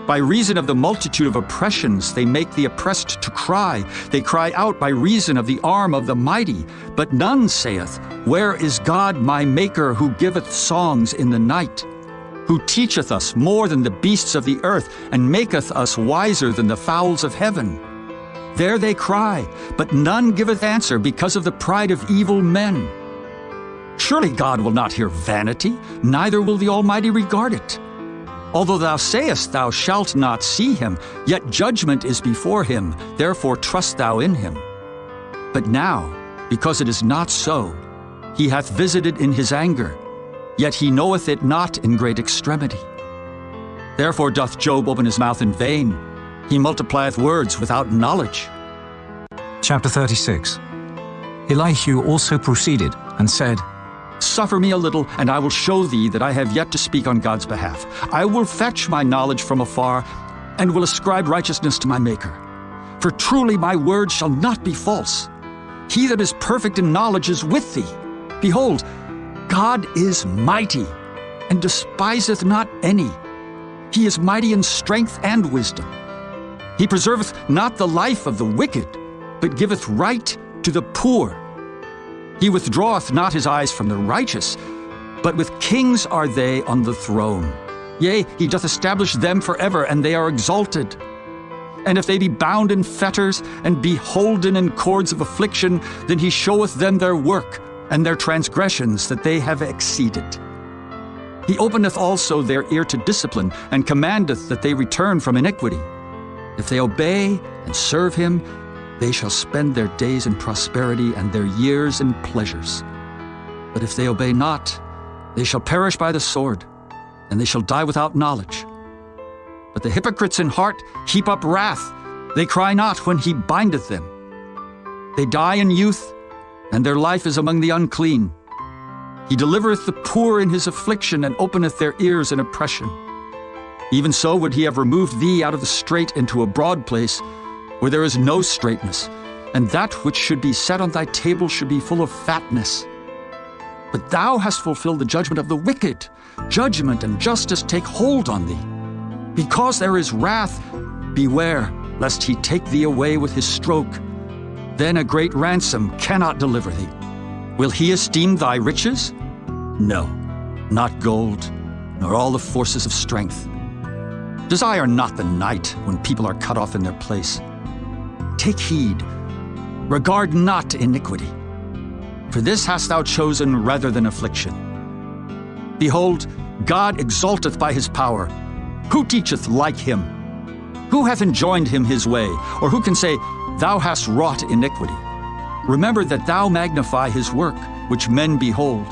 Speaker 10: By reason of the multitude of oppressions they make the oppressed to cry. They cry out by reason of the arm of the mighty. But none saith, Where is God my Maker, who giveth songs in the night? Who teacheth us more than the beasts of the earth, and maketh us wiser than the fowls of heaven? There they cry, but none giveth answer because of the pride of evil men. Surely God will not hear vanity, neither will the Almighty regard it. Although thou sayest thou shalt not see him, yet judgment is before him, therefore trust thou in him. But now, because it is not so, he hath visited in his anger, yet he knoweth it not in great extremity. Therefore doth Job open his mouth in vain, he multiplieth words without knowledge.
Speaker 1: Chapter 36. Elihu also proceeded, and said,
Speaker 10: Suffer me a little, and I will show thee that I have yet to speak on God's behalf. I will fetch my knowledge from afar, and will ascribe righteousness to my Maker. For truly my word shall not be false. He that is perfect in knowledge is with thee. Behold, God is mighty, and despiseth not any. He is mighty in strength and wisdom. He preserveth not the life of the wicked, but giveth right to the poor. He withdraweth not his eyes from the righteous, but with kings are they on the throne. Yea, he doth establish them forever, and they are exalted. And if they be bound in fetters, and be holden in cords of affliction, then he showeth them their work, and their transgressions that they have exceeded. He openeth also their ear to discipline, and commandeth that they return from iniquity. If they obey and serve him, they shall spend their days in prosperity, and their years in pleasures. But if they obey not, they shall perish by the sword, and they shall die without knowledge. But the hypocrites in heart heap up wrath. They cry not when he bindeth them. They die in youth, and their life is among the unclean. He delivereth the poor in his affliction, and openeth their ears in oppression. Even so would he have removed thee out of the strait into a broad place, where there is no straightness, and that which should be set on thy table should be full of fatness. But thou hast fulfilled the judgment of the wicked. Judgment and justice take hold on thee. Because there is wrath, beware, lest he take thee away with his stroke. Then a great ransom cannot deliver thee. Will he esteem thy riches? No, not gold, nor all the forces of strength. Desire not the night when people are cut off in their place. Take heed, regard not iniquity, for this hast thou chosen rather than affliction. Behold, God exalteth by his power. Who teacheth like him? Who hath enjoined him his way, or who can say, Thou hast wrought iniquity? Remember that thou magnify his work, which men behold.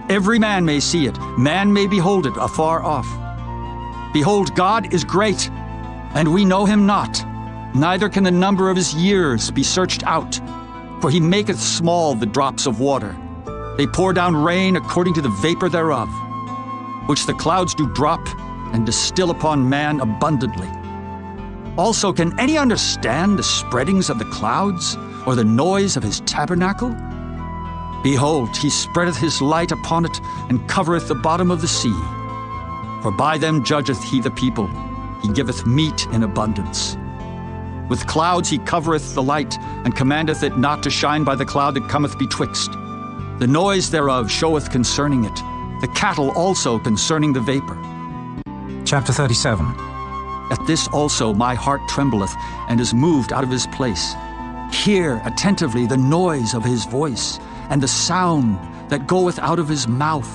Speaker 10: Every man may see it, man may behold it afar off. Behold, God is great, and we know him not, neither can the number of his years be searched out. For he maketh small the drops of water. They pour down rain according to the vapor thereof, which the clouds do drop and distill upon man abundantly. Also, can any understand the spreadings of the clouds, or the noise of his tabernacle? Behold, he spreadeth his light upon it, and covereth the bottom of the sea. For by them judgeth he the people, he giveth meat in abundance. With clouds he covereth the light, and commandeth it not to shine by the cloud that cometh betwixt. The noise thereof showeth concerning it, the cattle also concerning the vapor.
Speaker 1: Chapter 37.
Speaker 10: At this also my heart trembleth, and is moved out of his place. Hear attentively the noise of his voice, and the sound that goeth out of his mouth.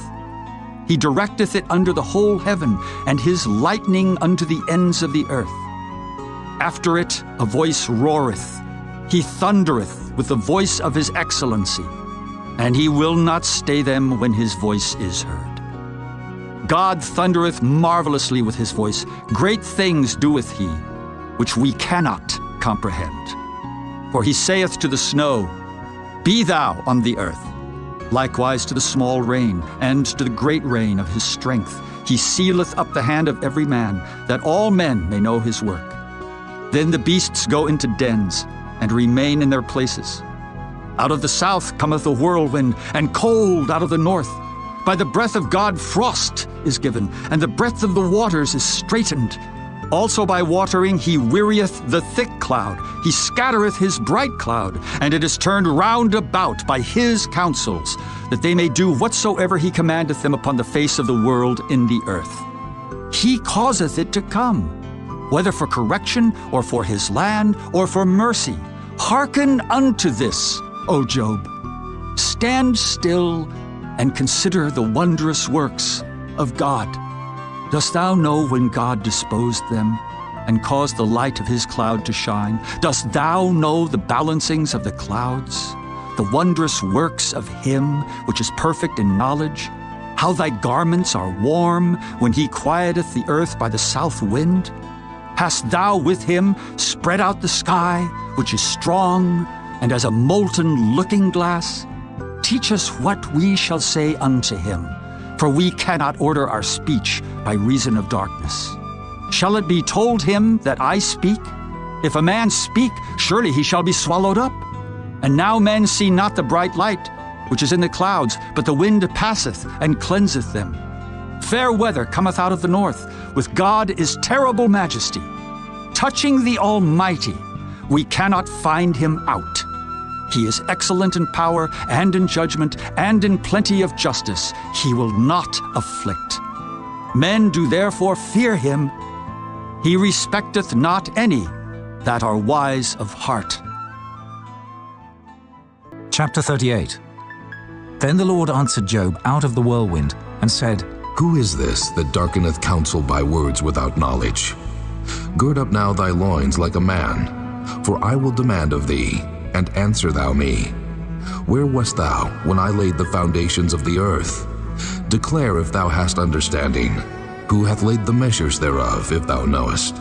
Speaker 10: He directeth it under the whole heaven, and his lightning unto the ends of the earth. After it a voice roareth. He thundereth with the voice of his excellency, and he will not stay them when his voice is heard. God thundereth marvelously with his voice. Great things doeth he, which we cannot comprehend. For he saith to the snow, Be thou on the earth. Likewise to the small rain, and to the great rain of his strength. He sealeth up the hand of every man, that all men may know his work. Then the beasts go into dens, and remain in their places. Out of the south cometh a whirlwind, and cold out of the north. By the breath of God frost is given, and the breadth of the waters is straitened. Also by watering he wearieth the thick cloud. He scattereth his bright cloud, and it is turned round about by his counsels, that they may do whatsoever he commandeth them upon the face of the world in the earth. He causeth it to come, whether for correction, or for his land, or for mercy. Hearken unto this, O Job. Stand still and consider the wondrous works of God. Dost thou know when God disposed them, and caused the light of his cloud to shine? Dost thou know the balancings of the clouds, the wondrous works of him which is perfect in knowledge? How thy garments are warm when he quieteth the earth by the south wind? Hast thou with him spread out the sky, which is strong, and as a molten looking-glass? Teach us what we shall say unto him, for we cannot order our speech by reason of darkness. Shall it be told him that I speak? If a man speak, surely he shall be swallowed up. And now men see not the bright light, which is in the clouds, but the wind passeth and cleanseth them. Fair weather cometh out of the north. With God is terrible majesty. Touching the Almighty, we cannot find him out. He is excellent in power and in judgment and in plenty of justice. He will not afflict. Men do therefore fear him. He respecteth not any that are wise of heart.
Speaker 1: Chapter 38. Then the Lord answered Job out of the whirlwind, and said,
Speaker 3: Who is this that darkeneth counsel by words without knowledge? Gird up now thy loins like a man, for I will demand of thee, and answer thou me. Where wast thou when I laid the foundations of the earth? Declare if thou hast understanding. Who hath laid the measures thereof, if thou knowest?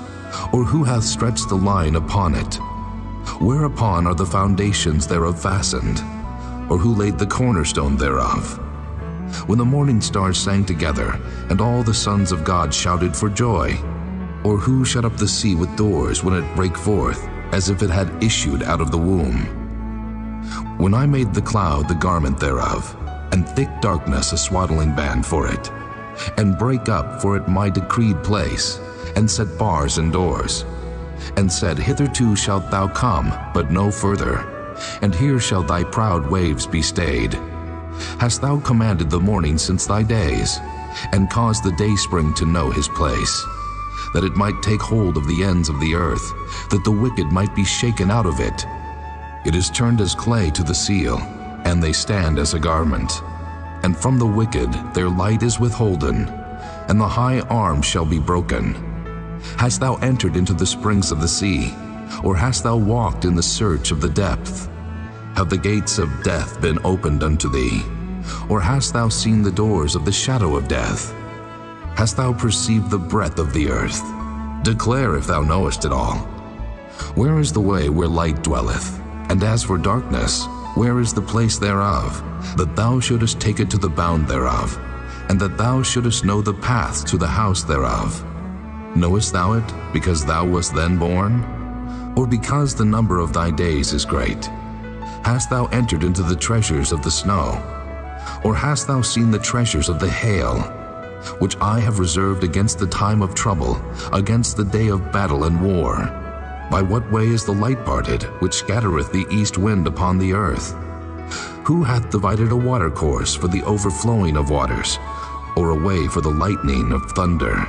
Speaker 3: Or who hath stretched the line upon it? Whereupon are the foundations thereof fastened? Or who laid the cornerstone thereof? When the morning stars sang together, and all the sons of God shouted for joy? Or who shut up the sea with doors when it brake forth, as if it had issued out of the womb? When I made the cloud the garment thereof, and thick darkness a swaddling band for it, and brake up for it my decreed place, and set bars and doors, and said, Hitherto shalt thou come, but no further, and here shall thy proud waves be stayed. Hast thou commanded the morning since thy days, and caused the dayspring to know his place, that it might take hold of the ends of the earth, that the wicked might be shaken out of it? It is turned as clay to the seal, and they stand as a garment. And from the wicked their light is withholden, and the high arm shall be broken. Hast thou entered into the springs of the sea, or hast thou walked in the search of the depth? Have the gates of death been opened unto thee? Or hast thou seen the doors of the shadow of death? Hast thou perceived the breadth of the earth? Declare if thou knowest it all. Where is the way where light dwelleth? And as for darkness, where is the place thereof? That thou shouldest take it to the bound thereof, and that thou shouldest know the path to the house thereof. Knowest thou it, because thou wast then born? Or because the number of thy days is great? Hast thou entered into the treasures of the snow? Or hast thou seen the treasures of the hail, which I have reserved against the time of trouble, against the day of battle and war? By what way is the light parted, which scattereth the east wind upon the earth? Who hath divided a watercourse for the overflowing of waters, or a way for the lightning of thunder?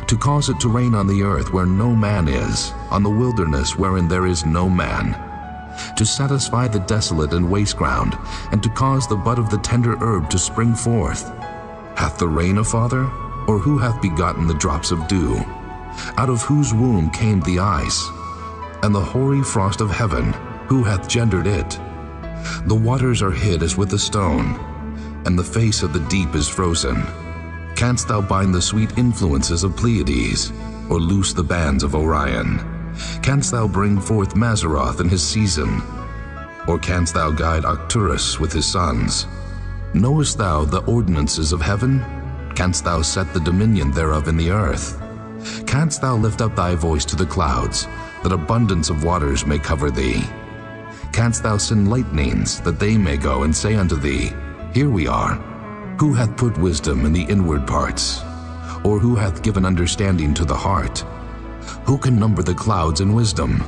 Speaker 3: To cause it to rain on the earth where no man is, on the wilderness wherein there is no man, to satisfy the desolate and waste ground, and to cause the bud of the tender herb to spring forth. Hath the rain a father, or who hath begotten the drops of dew? Out of whose womb came the ice? And the hoary frost of heaven, who hath gendered it? The waters are hid as with a stone, and the face of the deep is frozen. Canst thou bind the sweet influences of Pleiades, or loose the bands of Orion? Canst thou bring forth Mazzaroth in his season? Or canst thou guide Arcturus with his sons? Knowest thou the ordinances of heaven? Canst thou set the dominion thereof in the earth? Canst thou lift up thy voice to the clouds, that abundance of waters may cover thee? Canst thou send lightnings, that they may go and say unto thee, Here we are? Who hath put wisdom in the inward parts? Or who hath given understanding to the heart? Who can number the clouds in wisdom?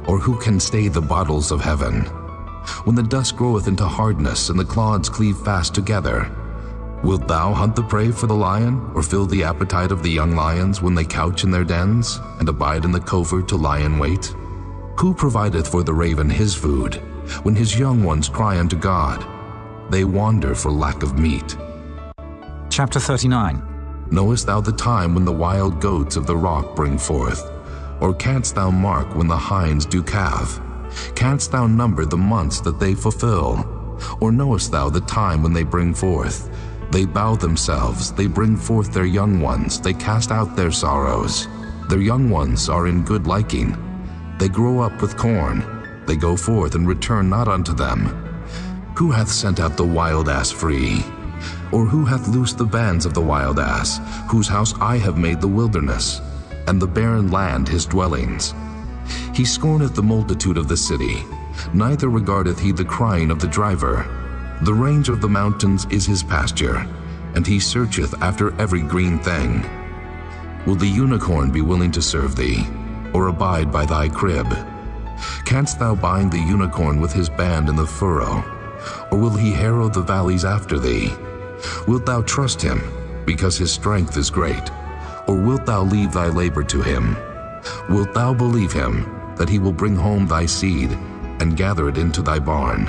Speaker 3: Or who can stay the bottles of heaven? When the dust groweth into hardness, and the clods cleave fast together, wilt thou hunt the prey for the lion, or fill the appetite of the young lions when they couch in their dens, and abide in the covert to lie in wait? Who provideth for the raven his food, when his young ones cry unto God? They wander for lack of meat.
Speaker 1: Chapter 39.
Speaker 3: Knowest thou the time when the wild goats of the rock bring forth? Or canst thou mark when the hinds do calve? Canst thou number the months that they fulfill? Or knowest thou the time when they bring forth? They bow themselves, they bring forth their young ones, they cast out their sorrows. Their young ones are in good liking. They grow up with corn. They go forth and return not unto them. Who hath sent out the wild ass free? Or who hath loosed the bands of the wild ass, whose house I have made the wilderness, and the barren land his dwellings? He scorneth the multitude of the city, neither regardeth he the crying of the driver. The range of the mountains is his pasture, and he searcheth after every green thing. Will the unicorn be willing to serve thee, or abide by thy crib? Canst thou bind the unicorn with his band in the furrow, or will he harrow the valleys after thee? Wilt thou trust him, because his strength is great, or wilt thou leave thy labor to him? Wilt thou believe him, that he will bring home thy seed, and gather it into thy barn?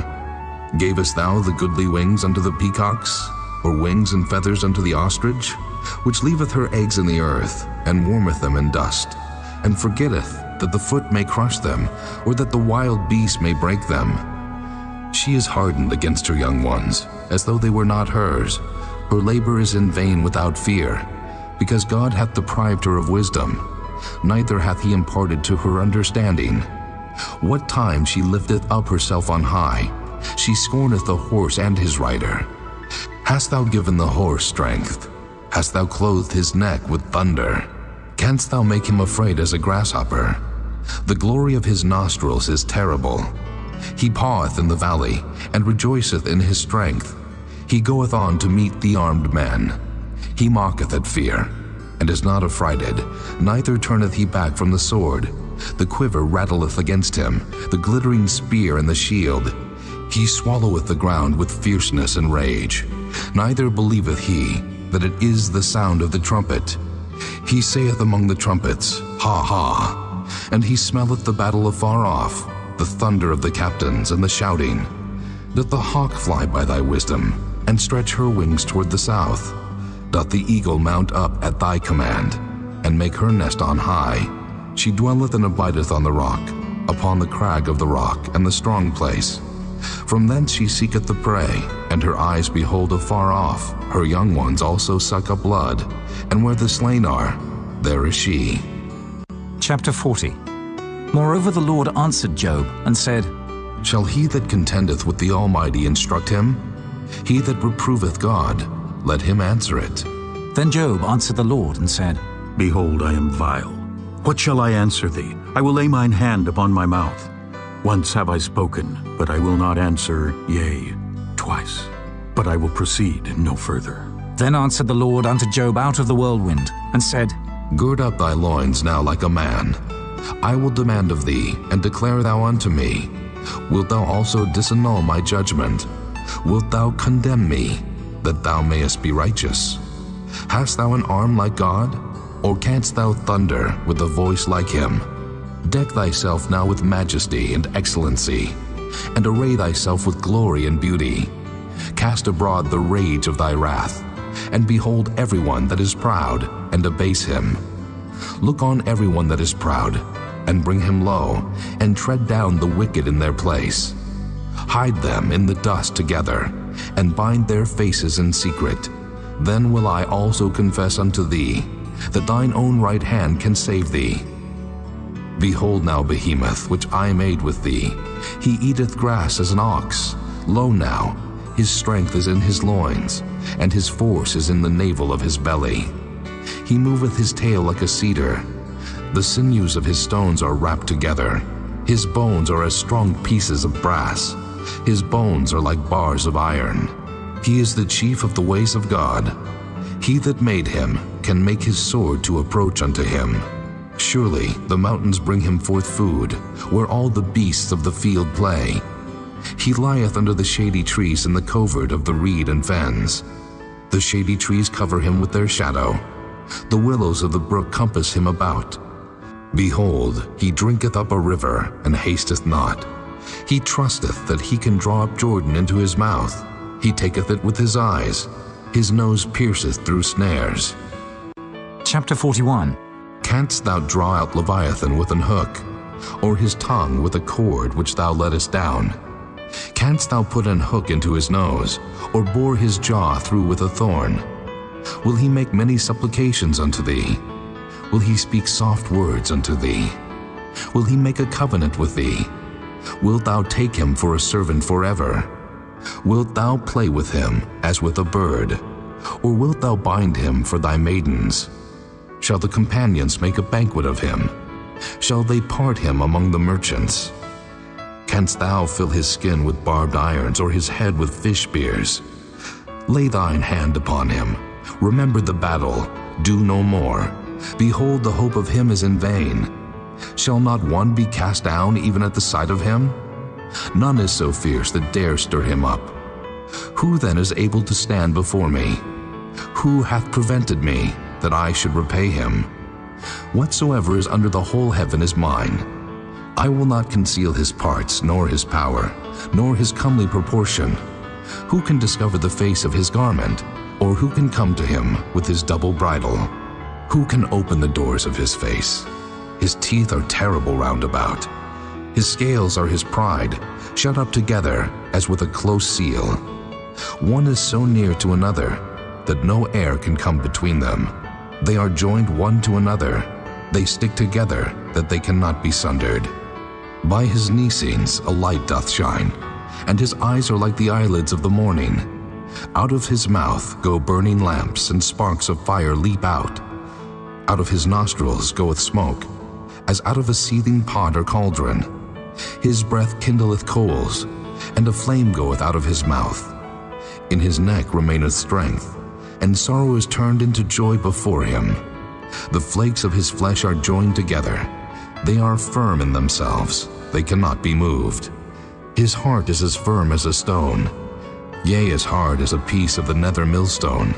Speaker 3: Gavest thou the goodly wings unto the peacocks, or wings and feathers unto the ostrich, which leaveth her eggs in the earth, and warmeth them in dust, and forgetteth that the foot may crush them, or that the wild beast may break them? She is hardened against her young ones, as though they were not hers. Her labor is in vain without fear, because God hath deprived her of wisdom, neither hath he imparted to her understanding. What time she lifteth up herself on high, she scorneth the horse and his rider. Hast thou given the horse strength? Hast thou clothed his neck with thunder? Canst thou make him afraid as a grasshopper? The glory of his nostrils is terrible. He paweth in the valley, and rejoiceth in his strength. He goeth on to meet the armed men. He mocketh at fear, and is not affrighted, neither turneth he back from the sword. The quiver rattleth against him, the glittering spear and the shield. He swalloweth the ground with fierceness and rage. Neither believeth he that it is the sound of the trumpet. He saith among the trumpets, Ha ha! And he smelleth the battle afar off, the thunder of the captains and the shouting. Doth the hawk fly by thy wisdom, and stretch her wings toward the south? Doth the eagle mount up at thy command, and make her nest on high? She dwelleth and abideth on the rock, upon the crag of the rock and the strong place. From thence she seeketh the prey, and her eyes behold afar off. Her young ones also suck up blood, and where the slain are, there is she.
Speaker 1: Chapter 40. Moreover the Lord answered Job and said,
Speaker 3: Shall he that contendeth with the Almighty instruct him? He that reproveth God, let him answer it.
Speaker 1: Then Job answered the Lord and said,
Speaker 2: Behold, I am vile. What shall I answer thee? I will lay mine hand upon my mouth. Once have I spoken, but I will not answer, yea, twice. But I will proceed no further.
Speaker 1: Then answered the Lord unto Job out of the whirlwind, and said,
Speaker 3: Gird up thy loins now like a man. I will demand of thee, and declare thou unto me. Wilt thou also disannul my judgment? Wilt thou condemn me, that thou mayest be righteous? Hast thou an arm like God? Or canst thou thunder with a voice like him? Deck thyself now with majesty and excellency, and array thyself with glory and beauty. Cast abroad the rage of thy wrath, and behold everyone that is proud, and abase him. Look on everyone that is proud, and bring him low, and tread down the wicked in their place. Hide them in the dust together, and bind their faces in secret. Then will I also confess unto thee, that thine own right hand can save thee. Behold now Behemoth, which I made with thee. He eateth grass as an ox. Lo now, his strength is in his loins, and his force is in the navel of his belly. He moveth his tail like a cedar. The sinews of his stones are wrapped together. His bones are as strong pieces of brass. His bones are like bars of iron. He is the chief of the ways of God. He that made him can make his sword to approach unto him. Surely the mountains bring him forth food, where all the beasts of the field play. He lieth under the shady trees in the covert of the reed and fens. The shady trees cover him with their shadow. The willows of the brook compass him about. Behold, he drinketh up a river, and hasteth not. He trusteth that he can draw up Jordan into his mouth. He taketh it with his eyes. His nose pierceth through snares.
Speaker 1: Chapter 41.
Speaker 3: Canst thou draw out Leviathan with an hook, or his tongue with a cord which thou lettest down? Canst thou put an hook into his nose, or bore his jaw through with a thorn? Will he make many supplications unto thee? Will he speak soft words unto thee? Will he make a covenant with thee? Wilt thou take him for a servant forever? Wilt thou play with him as with a bird? Or wilt thou bind him for thy maidens? Shall the companions make a banquet of him? Shall they part him among the merchants? Canst thou fill his skin with barbed irons, or his head with fish spears? Lay thine hand upon him. Remember the battle. Do no more. Behold, the hope of him is in vain. Shall not one be cast down even at the sight of him? None is so fierce that dare stir him up. Who then is able to stand before me? Who hath prevented me, that I should repay him? Whatsoever is under the whole heaven is mine. I will not conceal his parts, nor his power, nor his comely proportion. Who can discover the face of his garment? Or who can come to him with his double bridle? Who can open the doors of his face? His teeth are terrible round about. His scales are his pride, shut up together as with a close seal. One is so near to another that no air can come between them. They are joined one to another. They stick together that they cannot be sundered. By his Nicenes a light doth shine, and his eyes are like the eyelids of the morning. Out of his mouth go burning lamps, and sparks of fire leap out. Out of his nostrils goeth smoke, as out of a seething pot or cauldron. His breath kindleth coals, and a flame goeth out of his mouth. In his neck remaineth strength, and sorrow is turned into joy before him. The flakes of his flesh are joined together. They are firm in themselves, they cannot be moved. His heart is as firm as a stone, yea, as hard as a piece of the nether millstone.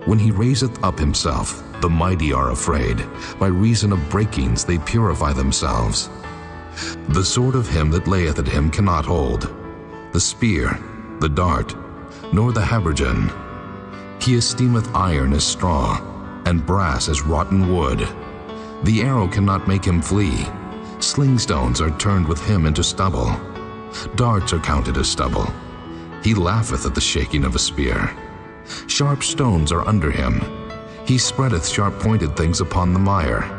Speaker 3: When he raiseth up himself, the mighty are afraid. By reason of breakings they purify themselves. The sword of him that layeth at him cannot hold, the spear, the dart, nor the habergeon. He esteemeth iron as straw, and brass as rotten wood. The arrow cannot make him flee. Sling stones are turned with him into stubble. Darts are counted as stubble. He laugheth at the shaking of a spear. Sharp stones are under him. He spreadeth sharp-pointed things upon the mire.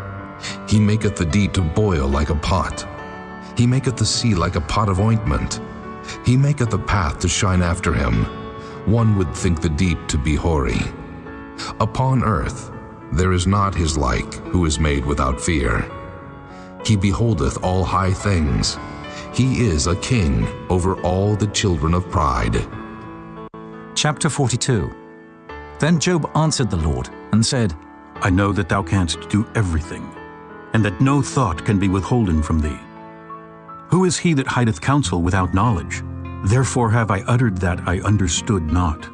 Speaker 3: He maketh the deep to boil like a pot. He maketh the sea like a pot of ointment. He maketh the path to shine after him. One would think the deep to be hoary. Upon earth there is not his like, who is made without fear. He beholdeth all high things. He is a king over all the children of pride.
Speaker 1: Chapter 42. Then Job answered the Lord and said,
Speaker 2: I know that thou canst do everything, and that no thought can be withholden from thee. Who is he that hideth counsel without knowledge? Therefore have I uttered that I understood not,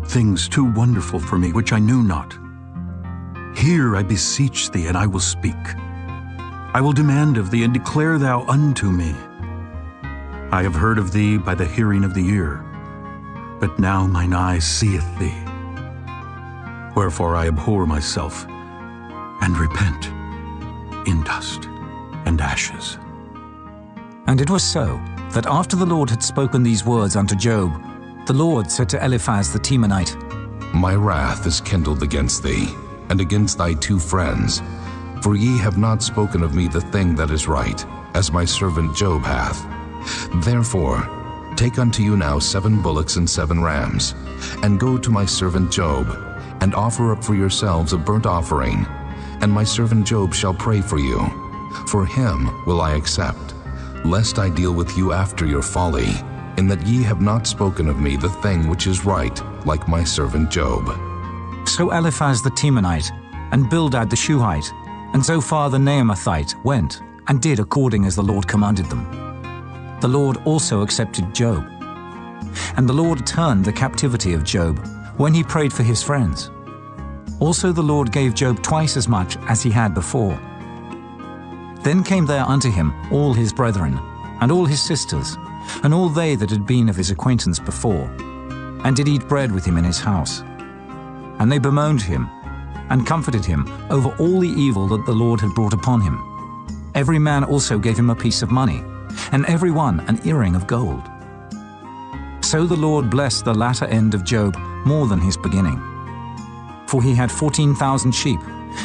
Speaker 2: things too wonderful for me which I knew not. Hear, I beseech thee, and I will speak. I will demand of thee, and declare thou unto me. I have heard of thee by the hearing of the ear, but now mine eye seeth thee. Wherefore I abhor myself, and repent in dust and ashes.
Speaker 1: And it was so, that after the Lord had spoken these words unto Job, the Lord said to Eliphaz the Temanite,
Speaker 3: My wrath is kindled against thee, and against thy 2 friends, for ye have not spoken of me the thing that is right, as my servant Job hath. Therefore take unto you now 7 bullocks and 7 rams, and go to my servant Job, and offer up for yourselves a burnt offering, and my servant Job shall pray for you. For him will I accept, lest I deal with you after your folly, in that ye have not spoken of me the thing which is right, like my servant Job.
Speaker 1: So Eliphaz the Temanite, and Bildad the Shuhite, and Zophar the Naamathite went, and did according as the Lord commanded them. The Lord also accepted Job. And the Lord turned the captivity of Job, when he prayed for his friends. Also the Lord gave Job twice as much as he had before. Then came there unto him all his brethren, and all his sisters, and all they that had been of his acquaintance before, and did eat bread with him in his house. And they bemoaned him, and comforted him over all the evil that the Lord had brought upon him. Every man also gave him a piece of money, and every one an earring of gold. So the Lord blessed the latter end of Job more than his beginning. For he had 14,000 sheep,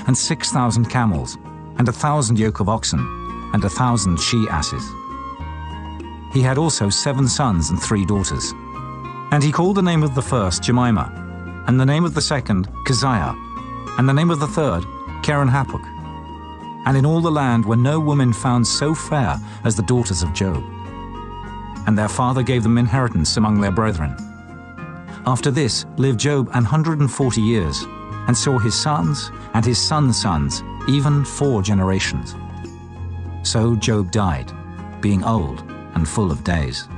Speaker 1: and 6,000 camels, and 1,000 yoke of oxen, and 1,000 she-asses. He had also 7 sons and 3 daughters. And he called the name of the first Jemimah, and the name of the second Keziah, and the name of the third Keren-Happuch. And in all the land were no woman found so fair as the daughters of Job. And their father gave them inheritance among their brethren. After this lived Job 140 years, and saw his sons and his sons' sons, even 4 generations. So Job died, being old and full of days.